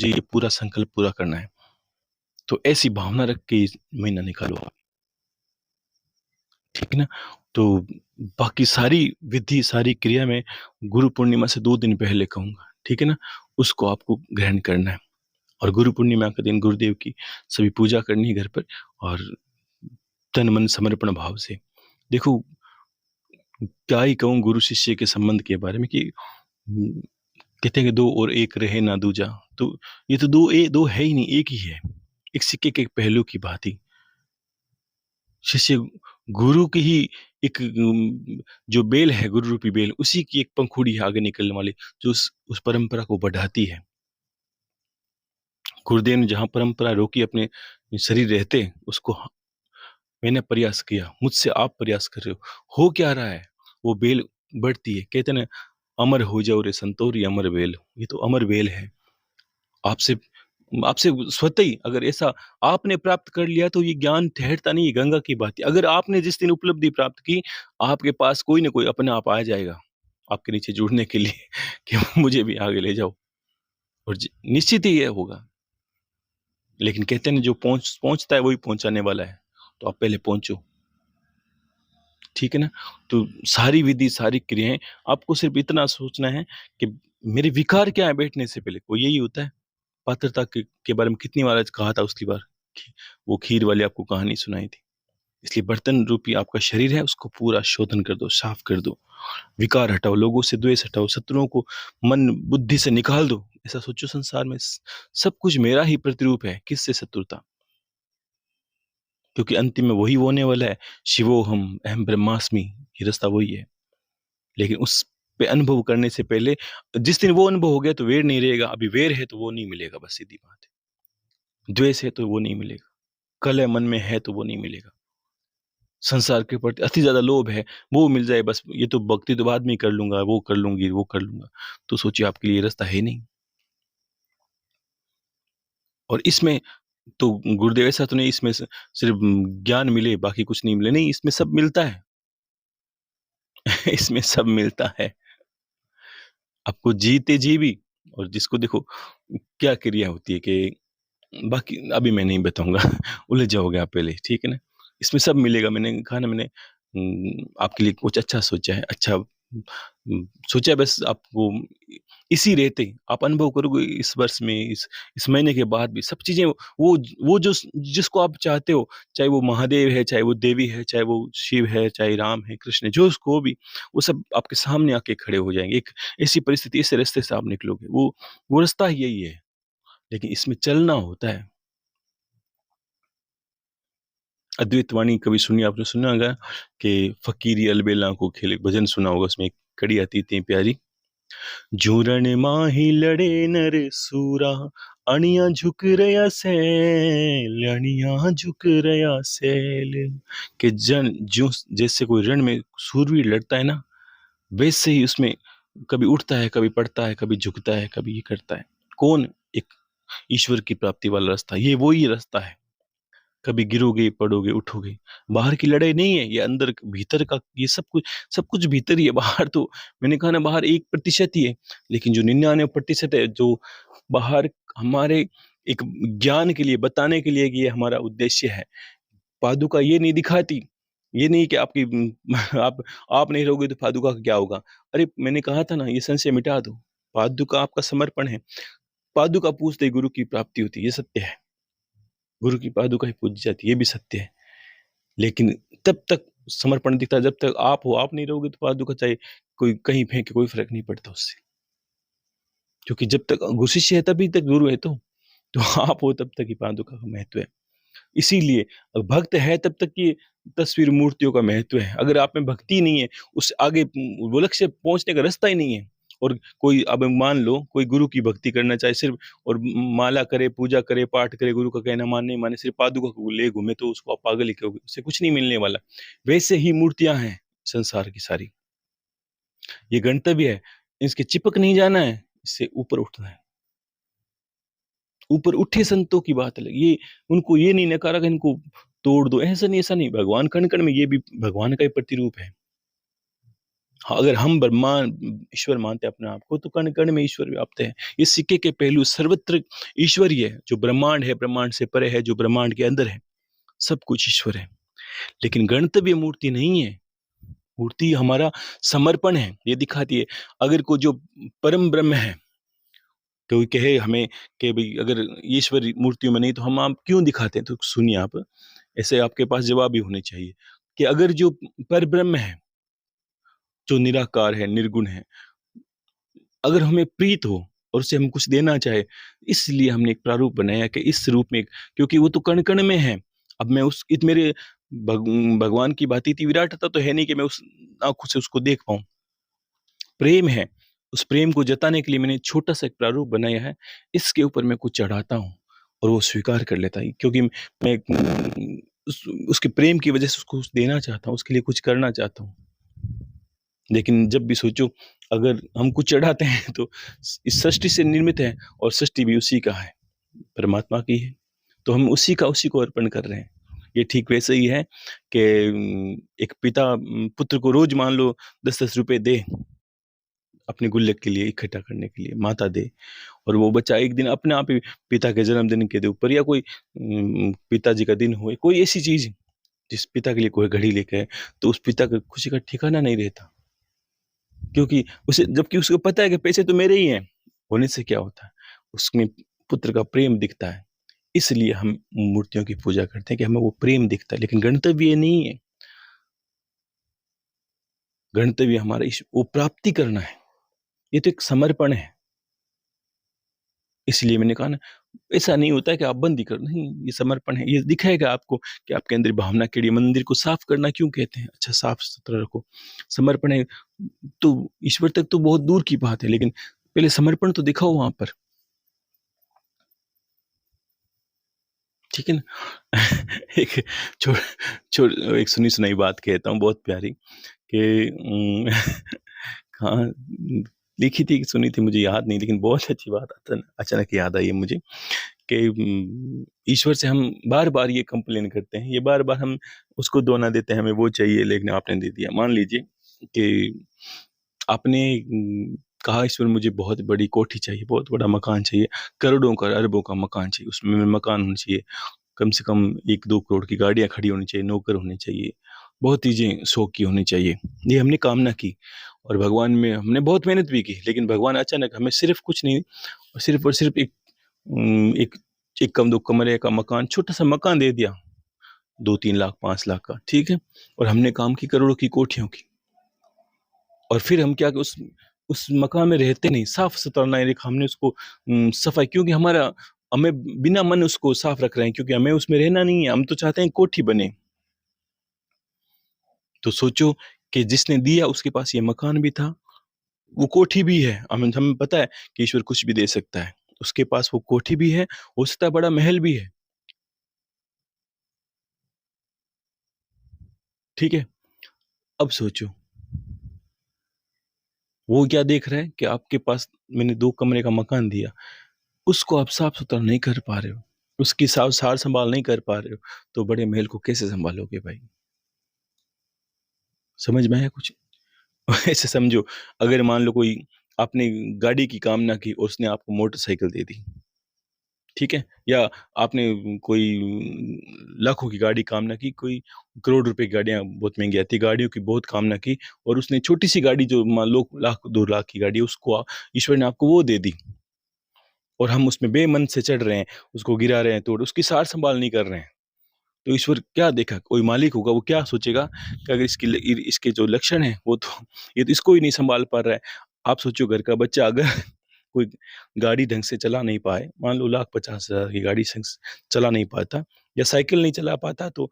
ये पूरा संकल्प पूरा करना है। तो ऐसी भावना रख के ये महीना निकालो आप, ठीक है ना? तो बाकी सारी विधि, सारी क्रिया मैं गुरु पूर्णिमा से 2 दिन पहले कहूँगा, ठीक है ना? उसको आपको ग्रहण करना है, और गुरु पूर्णिमा के दिन गुरुदेव की सभी पूजा करनी है घर पर, और तन, मन, समर्पण भाव से। देखो, क्या ही कहूँ गुरु शिष्य के संबंध के बारे में, कि कहते हैं कि 2 और 1 रहे ना दूजा। तो ये तो 2 है ही नहीं, 1 ही है। एक सिक्के के एक पहलू की भाँति। शिष्य गुरु की ही एक जो बेल है, गुरु रूपी बेल, उसी की एक पंखुड़ी है आगे निकलने वाली, जो उस परंपरा को बढ़ाती है। गुरुदेव ने जहाँ परंपरा रोकी अपने शरीर रहते, उसको मैंने प्रयास किया, मुझसे आप प्रयास कर रहे हो क्या रहा है? वो बेल बढ़ती है। कहते हैं ना, अमर हो जाओ रे संतोर, ये अमर बेल। ये तो अमर बेल है। आपसे आपसे स्वतः ही अगर ऐसा आपने प्राप्त कर लिया, तो ये ज्ञान ठहरता नहीं है, गंगा की बात है। अगर आपने जिस दिन उपलब्धि प्राप्त की, आपके पास कोई न कोई अपने आप आ जाएगा, आपके नीचे जुड़ने के लिए कि मुझे भी आगे ले जाओ, और निश्चित ही ये होगा। लेकिन कहते हैं ना, जो पहुँचता है वही पहुँचाने वाला है। तो आप पहले पहुँचो, ठीक है ना? तो सारी विधि, सारी क्रियाएँ, आपको सिर्फ़ इतना सोचना है कि मेरे विकार क्या है बैठने से पहले, वो यही होता है। पात्रता के बारे में कितनी बार आज कहा था उसकी बार, खी वो खीर वाली आपको कहानी सुनाई थी। इसलिए बर्तन रूपी आपका शरीर है, उसको पूरा शोधन कर दो, साफ कर दो। विकार हटाओ, लोगों से द्वेष हटाओ, शत्रुओं को मन बुद्धि से निकाल दो। ऐसा सोचो, संसार में सब कुछ मेरा ही प्रतिरूप है, किससे शत्रुता? क्योंकि अंतिम में वही होने वाला है, शिवोहम अहम ब्रह्मास्मि, ये रास्ता वही है। लेकिन उस पे अनुभव करने से पहले, जिस दिन वो अनुभव हो गया तो वैर नहीं रहेगा, अभी वैर है तो वो नहीं मिलेगा, बस सीधी बात है। द्वेष है तो वो नहीं मिलेगा, कलह मन में है तो वो नहीं मिलेगा। संसार के प्रति अति ज़्यादा लोभ है, वो मिल जाए बस, ये तो भक्ति तो बाद में ही कर लूँगा, वो कर लूँगी, वो कर लूँगा। तो सोचिए आपके लिए ये रास्ता है नहीं। और इसमें तो गुरुदेव ऐसा तो नहीं इसमें सिर्फ़ ज्ञान मिले बाकी कुछ नहीं मिले, नहीं, इसमें सब मिलता है। इसमें सब मिलता है। आपको जीते जी भी, और जिसको देखो क्या क्रिया होती है कि बाकी अभी मैं नहीं बताऊँगा, उलझ जाओगे आप पहले, ठीक है ना? इसमें सब मिलेगा, मैंने कहा ना, मैंने आपके लिए कुछ अच्छा सोचा है, अच्छा सोचा है, बस आपको इसी रहते आप अनुभव करोगे इस वर्ष में, इस महीने के बाद भी सब चीज़ें, वो जो जिसको आप चाहते हो, चाहे वो महादेव है, चाहे वो देवी है, चाहे वो शिव है, चाहे राम है, कृष्ण है, जो उसको भी, वो सब आपके सामने आके खड़े हो जाएँगे। एक ऐसी परिस्थिति, ऐसे रास्ते से आप निकलोगे, वो रास्ता ही यही है, लेकिन इसमें चलना होता है। अद्वैत वाणी कभी सुनी, आपने सुना होगा कि फ़कीरी अलबेला को खेले, भजन सुना होगा, उसमें एक कड़ी आती इतनी प्यारी, जूरन माही लड़े नर सूरा, अणिया झुक रया सैल, अणिया झुक रया सैल, कि जन जो जैसे कोई रण में शूरवीर लड़ता है ना, वैसे ही उसमें कभी उठता है, कभी पड़ता है, कभी झुकता है, कभी ये करता है। कौन? एक ईश्वर की प्राप्ति वाला रास्ता, ये वही रास्ता है। कभी गिरोगे, पड़ोगे, उठोगे। बाहर की लड़ाई नहीं है, ये अंदर भीतर का, ये सब कुछ भीतर ही है। बाहर तो मैंने कहा ना, बाहर 1% ही है, लेकिन जो 99% है, जो बाहर हमारे एक ज्ञान के लिए, बताने के लिए कि ये हमारा उद्देश्य है। पादुका ये नहीं दिखाती, ये नहीं कि आपकी आप नहीं रहोगे तो पादुका का क्या होगा? अरे मैंने कहा था ना, ये संशय मिटा दो। पादुका आपका समर्पण है। पादुका पूजते ही गुरु की प्राप्ति होती है, ये सत्य है। गुरु की पादुका ही पूजी जाती है, ये भी सत्य है। लेकिन तब तक समर्पण दिखता है जब तक आप हो, आप नहीं रहोगे तो पादुका चाहे कोई कहीं फेंके, कोई फर्क नहीं पड़ता उससे। क्योंकि जब तक गुरु शिष्य है तभी तक गुरु है, तो आप हो तब तक ही पादुका का महत्व है। इसीलिए भक्त है तब तक की तस्वीर मूर्तियों का महत्व है। अगर आप में भक्ति नहीं है, उस आगे वो लक्ष्य पहुंचने का रास्ता ही नहीं है। और कोई, अब मान लो कोई गुरु की भक्ति करना चाहे सिर्फ, और माला करे, पूजा करे, पाठ करे, गुरु का कहना माने नहीं माने, सिर्फ पादुका को ले घूमे, तो उसको आप पागल ही कहोगे, उससे कुछ नहीं मिलने वाला। वैसे ही मूर्तियां हैं संसार की सारी, ये गंतव्य है, इसके चिपक नहीं जाना है, इससे ऊपर उठना है। ऊपर उठे संतों की बात अलग, ये उनको ये नहीं नकारा कि इनको तोड़ दो, ऐसा नहीं, ऐसा नहीं। भगवान कण कण में, ये भी भगवान का ही प्रतिरूप है। हाँ, अगर हम ब्रह्मांड ईश्वर मानते हैं अपने आप को, तो कण कण में ईश्वर व्याप्त है। इस सिक्के के पहलू सर्वत्र ईश्वर ही है। जो ब्रह्मांड है, ब्रह्मांड से परे है, जो ब्रह्मांड के अंदर है, सब कुछ ईश्वर है। लेकिन गणतव्य मूर्ति नहीं है। मूर्ति हमारा समर्पण है, ये दिखाती है। अगर को जो परम ब्रह्म है, कोई कहे हमें कि भाई अगर ईश्वर मूर्तियों में नहीं, तो हम आप क्यों दिखाते हैं? तो सुनिए आप, ऐसे आपके पास जवाब भी होने चाहिए कि अगर जो पर ब्रह्म है, जो निराकार है, निर्गुण है, अगर हमें प्रीत हो और उसे हम कुछ देना चाहे, इसलिए हमने एक प्रारूप बनाया कि इस रूप में, क्योंकि वो तो कण कण में है। अब मैं उस इत मेरे भगवान की बात इतनी विराटता तो है नहीं कि मैं उस आंखों से उसको देख पाऊं। प्रेम है, उस प्रेम को जताने के लिए मैंने छोटा सा एक प्रारूप बनाया है। इसके ऊपर मैं कुछ चढ़ाता हूँ और वो स्वीकार कर लेता है, क्योंकि मैं उसके प्रेम की वजह से उसको कुछ देना चाहता हूँ, उसके लिए कुछ करना चाहता हूँ। लेकिन जब भी सोचो, अगर हम कुछ चढ़ाते हैं तो इस सृष्टि से निर्मित है, और सृष्टि भी उसी का है, परमात्मा की है, तो हम उसी को अर्पण कर रहे हैं। ये ठीक वैसे ही है कि एक पिता पुत्र को रोज मान लो 10-10 रुपए दे, अपने गुल्लक के लिए इकट्ठा करने के लिए माता दे, और वो बच्चा एक दिन अपने आप ही पिता के जन्मदिन के ऊपर, या कोई पिताजी का दिन हो, कोई ऐसी चीज जिस पिता के लिए कोई घड़ी लेके आए, तो उस पिता का खुशी का ठिकाना नहीं रहता। क्योंकि उसे, जबकि उसको पता है कि पैसे तो मेरे ही हैं, होने से क्या होता है, उसमें पुत्र का प्रेम दिखता है। इसलिए हम मूर्तियों की पूजा करते हैं कि हमें वो प्रेम दिखता है। लेकिन गणतव्य ये नहीं है। गणतव्य हमारा वो प्राप्ति करना है, ये तो एक समर्पण है। इसलिए मैंने कहा ना, ऐसा नहीं होता है कि आप बंद ही कर, नहीं, ये समर्पण है। ये दिखाएगा आपको कि आपके अंदर भावना केड़ी। मंदिर को साफ करना क्यों कहते हैं? अच्छा, साफ सुथरा रखो, समर्पण है। तो ईश्वर तक तो बहुत दूर की बात है, लेकिन पहले समर्पण तो दिखाओ वहां पर, ठीक है ना? एक छोड़ छोड़ एक सुनी सुनाई बात कहता हूँ, बहुत प्यारी, कि कहाँ लिखी थी, सुनी थी, मुझे याद नहीं, लेकिन बहुत अच्छी बात अचानक याद आई है मुझे कि ईश्वर से हम बार बार ये कंप्लेन करते हैं, ये बार बार हम उसको दोना देते हैं, हमें वो चाहिए, लेकिन आपने दे दिया। मान लीजिए कि आपने कहा, ईश्वर मुझे बहुत बड़ी कोठी चाहिए, बहुत बड़ा मकान चाहिए, करोड़ों का, अरबों का मकान चाहिए, उसमें मकान होना चाहिए, कम से कम 1-2 करोड़ की गाड़ियां खड़ी होनी चाहिए, नौकर होने चाहिए, बहुत चीजें शौक की होनी चाहिए। ये हमने कामना की, और भगवान में हमने बहुत मेहनत भी की, लेकिन भगवान अचानक हमें सिर्फ कुछ नहीं, सिर्फ और सिर्फ एक एक कम दो कमरे का मकान, छोटा सा मकान दे दिया, 2-3 लाख 5 लाख का, ठीक है। और हमने काम की करोड़ों की कोठियों की, और फिर हम क्या कि उस मकान में रहते नहीं, साफ सुथरा नहीं रखा हमने उसको, सफाई, क्योंकि हमारा, हमें बिना मन उसको साफ रख रहे हैं, क्योंकि हमें उसमें रहना नहीं है, हम तो चाहते हैं कोठी बने। तो सोचो कि जिसने दिया उसके पास ये मकान भी था, वो कोठी भी है। हमें पता है कि ईश्वर कुछ भी दे सकता है, उसके पास वो कोठी भी है, हो सकता है बड़ा महल भी है, ठीक है। अब सोचो, वो क्या देख रहा है कि आपके पास मैंने 2 कमरे का मकान दिया, उसको आप साफ-सुथरा नहीं कर पा रहे हो, उसकी सार-संभाल नहीं कर पा रहे हो, तो बड़े महल को कैसे सँभालोगे भाई? समझ में आया कुछ? ऐसे समझो, अगर मान लो कोई आपने गाड़ी की कामना की और उसने आपको मोटरसाइकिल दे दी, ठीक है? या आपने कोई लाखों की गाड़ी कामना की, कोई करोड़ रुपए की गाड़ियाँ बहुत महँगी आती है, गाड़ियों की बहुत कामना की और उसने छोटी-सी गाड़ी जो मान लो लाख 2 लाख की गाड़ी है उसको ईश्वर ने आपको वो दे दी और हम उसमें बेमन से चढ़ रहे हैं, उसको गिरा रहे हैं, तोड़ उसकी सार-संभाल नहीं कर रहे हैं। तो ईश्वर क्या देखा? कोई मालिक होगा वो क्या सोचेगा कि अगर इसके जो लक्षण हैं वो तो ये तो इसको ही नहीं सँभाल पा रहा है। आप सोचो घर का बच्चा अगर कोई गाड़ी ढंग से चला नहीं पाए, मान लो लाख 50,000 की गाड़ी चला नहीं पाता या साइकिल नहीं चला पाता तो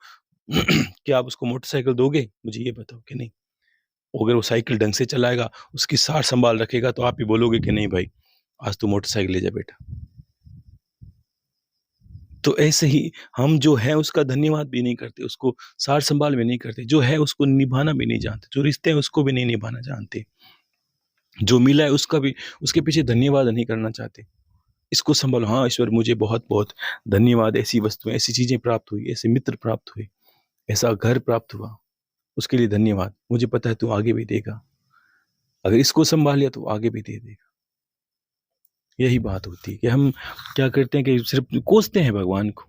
क्या आप उसको मोटरसाइकिल दोगे? मुझे ये बताओ कि नहीं? अगर वो साइकिल ढंग से चलाएगा, उसकी सार-संभाल रखेगा तो आप भी बोलोगे कि नहीं भाई, आज तू मोटरसाइकिल ले जा बेटा। तो ऐसे ही हम जो है उसका धन्यवाद भी नहीं करते, उसको सार-संभाल भी नहीं करते, जो है उसको निभाना भी नहीं जानते, जो रिश्ते हैं उसको भी नहीं निभाना जानते, जो मिला है उसका भी उसके पीछे धन्यवाद नहीं करना चाहते। इसको सँभालो, हाँ ईश्वर मुझे बहुत-बहुत धन्यवाद, ऐसी वस्तुएँ, ऐसी चीज़ें प्राप्त हुई, ऐसे मित्र प्राप्त हुए, ऐसा घर प्राप्त हुआ, उसके लिए धन्यवाद। मुझे पता है तू आगे भी देगा, अगर इसको सँभाल लिया तो आगे भी दे देगा। यही बात होती है कि हम क्या करते हैं कि सिर्फ़ कोसते हैं भगवान को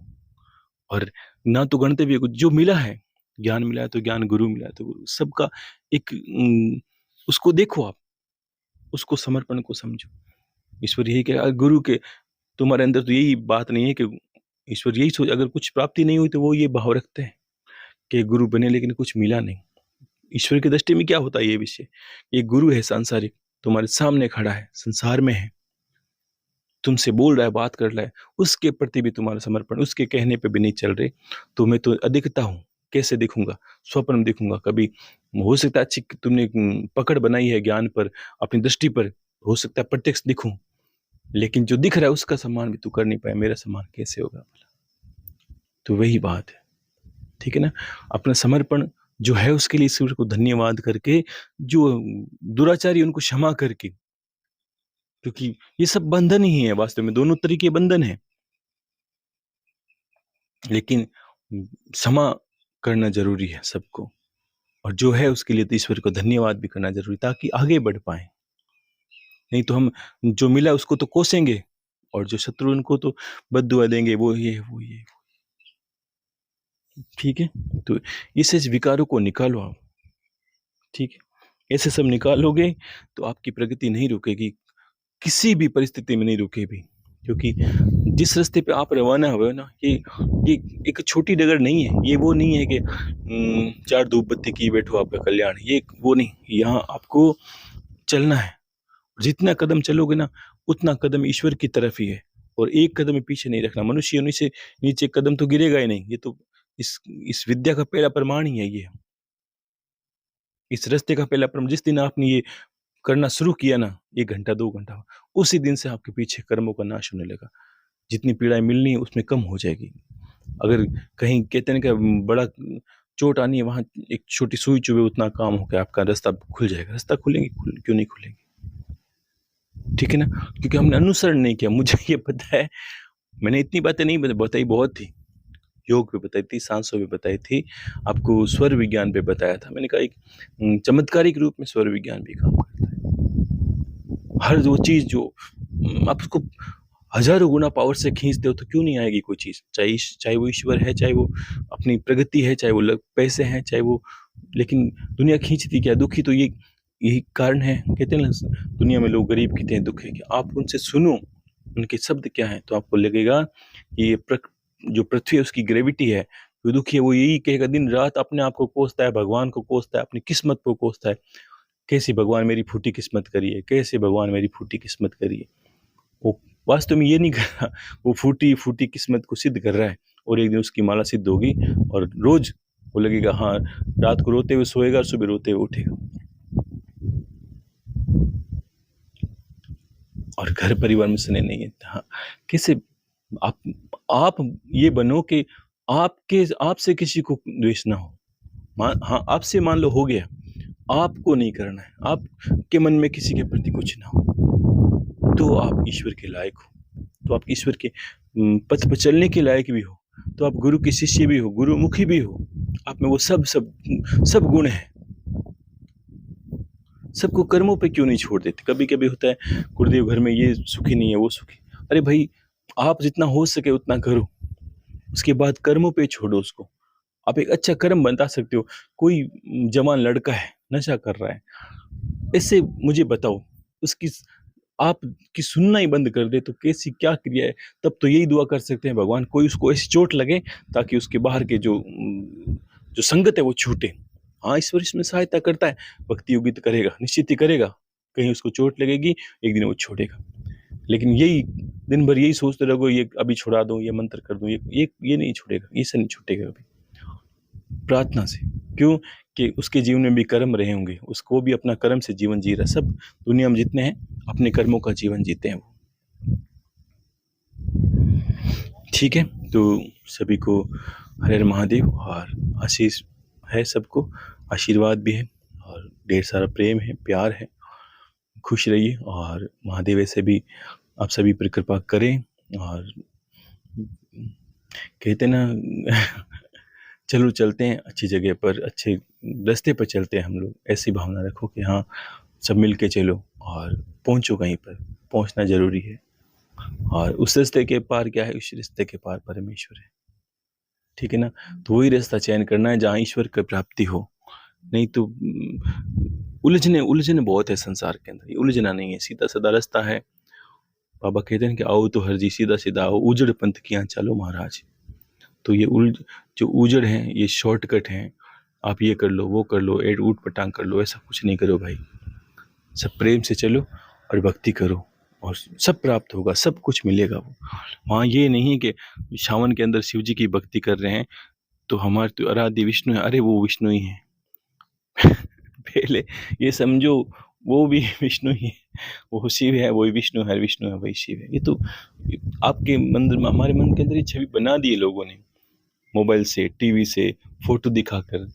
और ना तो गणतव्य कुछ जो मिला है, ज्ञान मिला है तो ज्ञान, गुरु मिला है तो गुरु, सबका एक उसको देखो आप, उसको समर्पण को समझो। ईश्वर यही कह गुरु के तुम्हारे अंदर तो यही बात नहीं है कि ईश्वर यही सोच अगर कुछ प्राप्ति नहीं हुई तो वो ये भाव रखते हैं कि गुरु बने लेकिन कुछ मिला नहीं। ईश्वर की दृष्टि में क्या होता है ये विषय? ये गुरु है सांसारिक, तुम्हारे सामने खड़ा है, संसार में है, तुमसे बोल रहा है, बात कर रहा है, उसके प्रति भी तुम्हारा समर्पण, उसके कहने पे भी नहीं चल रहे, तो मैं तो अधिकता हूँ, कैसे दिखूँगा? स्वप्न में दिखूँगा, कभी हो सकता है अच्छी तुमने पकड़ बनाई है ज्ञान पर, अपनी दृष्टि पर, हो सकता है प्रत्यक्ष दिखूँ, लेकिन जो दिख रहा है उसका सम्मान भी तू कर नहीं पाया, मेरा सम्मान कैसे होगा भला? तो वही बात है, ठीक है ना? अपना समर्पण जो है उसके लिए ईश्वर को धन्यवाद करके, जो दुराचारी उनको क्षमा करके, क्योंकि ये सब बंधन ही है वास्तव में, दोनों तरीके बंधन हैं। लेकिन क्षमा करना ज़रूरी है सबको और जो है उसके लिए तो ईश्वर को धन्यवाद भी करना ज़रूरी है ताकि आगे बढ़ पाएँ। नहीं तो हम जो मिला उसको तो कोसेंगे और जो शत्रु उनको तो बद्दुआ देंगे, वो ये, वो ये। ठीक है? तो इस विकारों को निकालो आप, ठीक है? ऐसे सब निकालोगे तो आपकी प्रगति नहीं रुकेगी, किसी भी परिस्थिति में नहीं रुकेगी। क्योंकि जिस रास्ते पे आप रवाना हुए हो ना, ये एक छोटी डगर नहीं है, ये वो नहीं है कि 4 धूप बत्ती किए बैठो आपका कल्याण, ये वो नहीं, यहाँ आपको चलना है। जितना कदम चलोगे ना, उतना कदम ईश्वर की तरफ ही है और एक कदम भी पीछे नहीं रखना। मनुष्य योनि से नीचे कदम तो गिरेगा ही नहीं, ये तो इस विद्या का पहला प्रमाण ही है ये। इस रास्ते का पहला प्रमाण जिस दिन आपने ये करना शुरू किया ना, 1 घंटा, 2 घंटा, उसी दिन से आपके पीछे कर्मों का नाश होने लगा। जितनी पीड़ाएँ मिलनी है उसमें कम हो जाएगी। अगर कहीं कहते हैं ना कि बड़ा चोट आनी है, वहाँ एक छोटी सुई चुभे उतना काम हो गया, आपका रास्ता खुल जाएगा। रास्ता खुलेंगे, क्यों नहीं खुलेंगे? ठीक है ना? क्योंकि हमने अनुसरण नहीं किया। मुझे ये पता है, मैंने इतनी बातें नहीं बताई, बहुत थी। योग पे बताई थी, सांसों पे बताई थी, आपको स्वर विज्ञान पे बताया था। मैंने कहा एक चमत्कारिक रूप में स्वर विज्ञान भी काम करता है। हर वो चीज़ जो आप उसको हज़ारों गुना पावर से खींचते हो तो क्यों नहीं आएगी कोई चीज़? चाहे वो ईश्वर है, चाहे वो अपनी प्रगति है, चाहे वो पैसे हैं, चाहे वो, लेकिन दुनिया खींचती क्या है? दुखी तो यही कारण है। कहते हैं ना, दुनिया में लोग गरीब कितने दुःख है, कि आप उनसे सुनो, उनके शब्द क्या हैं, तो आपको लगेगा कि ये जो पृथ्वी है उसकी ग्रेविटी है, जो दुखी है वो यही कहेगा, दिन रात अपने आप को कोसता है, भगवान को कोसता है, अपनी किस्मत को कोसता है। कैसे भगवान मेरी फूटी किस्मत करी है, कैसे भगवान मेरी फूटी किस्मत करी है। वो वास्तव में ये नहीं कर रहा, वो फूटी किस्मत को सिद्ध कर रहा है और एक दिन उसकी माला सिद्ध होगी और रोज वो लगेगा, हाँ, रात को रोते हुए सोएगा, सुबह रोते हुए उठेगा। और घर परिवार में स्नेह नहीं है। हाँ, कैसे आप ये बनो कि आपसे किसी को द्वेष ना हो। हाँ, आपसे मान लो हो गया, आपको नहीं करना है, आपके मन में किसी के प्रति कुछ ना हो, तो आप ईश्वर के लायक हो, तो आप ईश्वर के पथ पर चलने के लायक भी हो, तो आप गुरु के शिष्य भी हो, गुरुमुखी भी हो, आप में वो सब गुण हैं। सबको कर्मों पे क्यों नहीं छोड़ देते? कभी कभी होता है गुरुदेव घर में ये सुखी नहीं है, वो सुखी। अरे भाई, आप जितना हो सके उतना करो, उसके बाद कर्मों पे छोड़ो उसको। आप एक अच्छा कर्म बता सकते हो। कोई जवान लड़का है, नशा कर रहा है, इससे मुझे बताओ, उसकी आप की सुनना ही बंद कर दे तो कैसी क्या क्रिया है? तब तो यही दुआ कर सकते हैं, भगवान कोई उसको ऐसी चोट लगे ताकि उसके बाहर के जो संगत है वो छूटे। हाँ, ईश्वर इसमें सहायता करता है, भक्ति योगी तो करेगा, निश्चित ही करेगा। कहीं उसको चोट लगेगी, एक दिन वो छोड़ेगा। लेकिन यही दिन भर यही सोचते रहोगे, ये अभी छुड़ा दूं, ये मंत्र कर दूं, ये नहीं छूटेगा, ये से नहीं छूटेगा कभी। प्रार्थना से, क्यों कि उसके जीवन में भी कर्म रहे होंगे, उसको भी अपना कर्म से जीवन जी रहा। सब दुनिया में जितने हैं अपने कर्मों का जीवन जीते हैं वो। ठीक है, तो सभी को हर हर महादेव, और आशीष है सबको, आशीर्वाद भी है और ढेर सारा प्रेम है, प्यार है। खुश रहिए, और महादेव ऐसे भी आप सभी पर कृपा करें। और कहते ना चलो चलते हैं अच्छी जगह पर, अच्छे रास्ते पर चलते हैं हम लोग, ऐसी भावना रखो कि हाँ सब मिल के चलो और पहुँचो कहीं पर, पहुँचना ज़रूरी है। और उस रास्ते के पार क्या है? उस रिश्ते के पार परमेश्वर है। ठीक है ना? तो वही रास्ता चयन करना है जहाँ ईश्वर की प्राप्ति हो। नहीं तो उलझने बहुत है संसार के अंदर, ये उलझना नहीं है, सीधा साधा रास्ता है। बाबा कहते हैं कि आओ तो हर जी सीधा सीधा आओ, उजड़ पंथ की यहाँ चलो महाराज। तो ये जो उजड़ है, ये शॉर्टकट हैं, आप ये कर लो, वो कर लो, ऊट पटांग कर लो, ऐसा कुछ नहीं करो भाई। सब प्रेम से चलो और भक्ति करो, और सब प्राप्त होगा, सब कुछ मिलेगा। वो वहाँ ये नहीं है कि सावन के अंदर शिव जी की भक्ति कर रहे हैं तो हमारे तो आराध्य विष्णु है, अरे वो विष्णु ही है। पहले ये समझो, वो भी विष्णु ही है, वो शिव है, वही विष्णु है, विष्णु है वही शिव है। ये तो आपके मंदिर में, हमारे मन के अंदर ये छवि बना दी है लोगों ने, मोबाइल से, टीवी से, फोटो दिखाकर।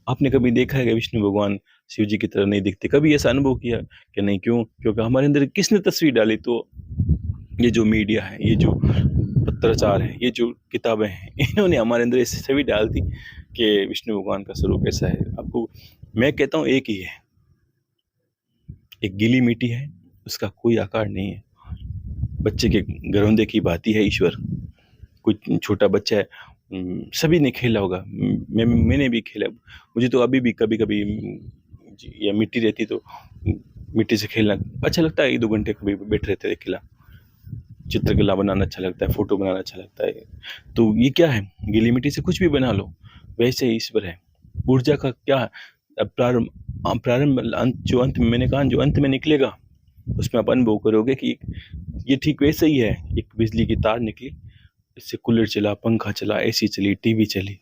आपने कभी देखा है कि विष्णु भगवान शिव जी की तरह नहीं दिखते? कभी ऐसा अनुभव किया कि नहीं? क्यों? क्योंकि हमारे अंदर किसने तस्वीर डाली? तो ये जो मीडिया है, ये जो पत्राचार है, ये जो किताबें हैं, इन्होंने हमारे अंदर ऐसी छवि डाल दी कि विष्णु भगवान का स्वरूप ऐसा है। आपको मैं कहता हूँ, एक ही है, एक गीली मिट्टी है, उसका कोई आकार नहीं है। बच्चे के घरौंदे की भांति है ईश्वर। कोई छोटा बच्चा है, सभी ने खेला होगा, मैंने भी खेला। मुझे तो अभी भी कभी कभी या मिट्टी रहती तो मिट्टी से खेलना अच्छा लगता है। 1-2 घंटे कभी बैठे रहते थे, खिला चित्रकला बनाना अच्छा लगता है, फोटो बनाना अच्छा लगता है। तो ये क्या है? गीली मिट्टी से कुछ भी बना लो। वैसे ही ईश्वर है। ऊर्जा का क्या है? अब प्रारंभ जो अंत में, मैंने कहा जो अंत में निकलेगा उसमें आप अनुभव करोगे कि ये ठीक वैसे ही है। एक बिजली की तार निकली, इससे कूलर चला, पंखा चला, एसी चली, टीवी चली,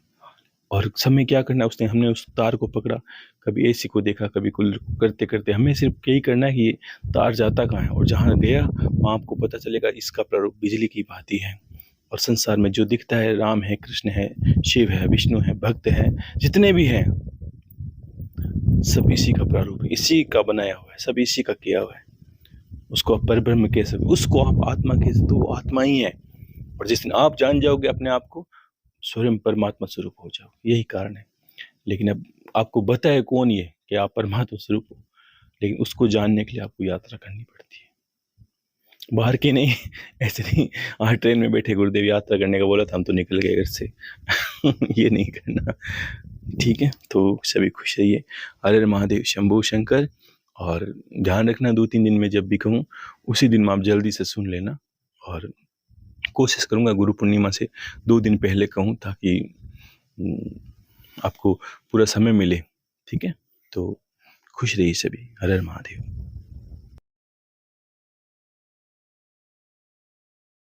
और समय क्या करना है उसने, हमने उस तार को पकड़ा, कभी एसी को देखा, कभी कूलर को। करते करते हमें सिर्फ यही करना है कि ये तार जाता कहाँ है, और जहाँ गया वहाँ आपको पता चलेगा इसका प्रारूप बिजली की भांति है। और संसार में जो दिखता है, राम है, कृष्ण है, शिव है, विष्णु है, भक्त है, जितने भी हैं, सब इसी का प्रारूप है, इसी का बनाया हुआ है, सब इसी का किया हुआ है। उसको आप परब्रह्म कह सकते, उसको आप आत्मा कह सकते, वो आत्मा ही है। और जिस दिन आप जान जाओगे अपने आप को, स्वयं परमात्मा स्वरूप हो जाओ, यही कारण है। लेकिन अब आपको बताए कौन ये कि आप परमात्मा स्वरूप हो? लेकिन उसको जानने के लिए आपको यात्रा करनी पड़ती है, बाहर की नहीं। ऐसे नहीं आज ट्रेन में बैठे गुरुदेव यात्रा करने का बोला था, हम तो निकल गए घर से। ये नहीं करना। ठीक है, तो सभी खुश रहिए। हर हर महादेव, शंभू शंकर। और ध्यान रखना, 2-3 दिन में जब भी कहूँ उसी दिन में आप जल्दी से सुन लेना। और कोशिश करूँगा गुरु पूर्णिमा से 2 दिन पहले कहूँ, ताकि आपको पूरा समय मिले। ठीक है, तो खुश रहिए सभी। हर हर महादेव।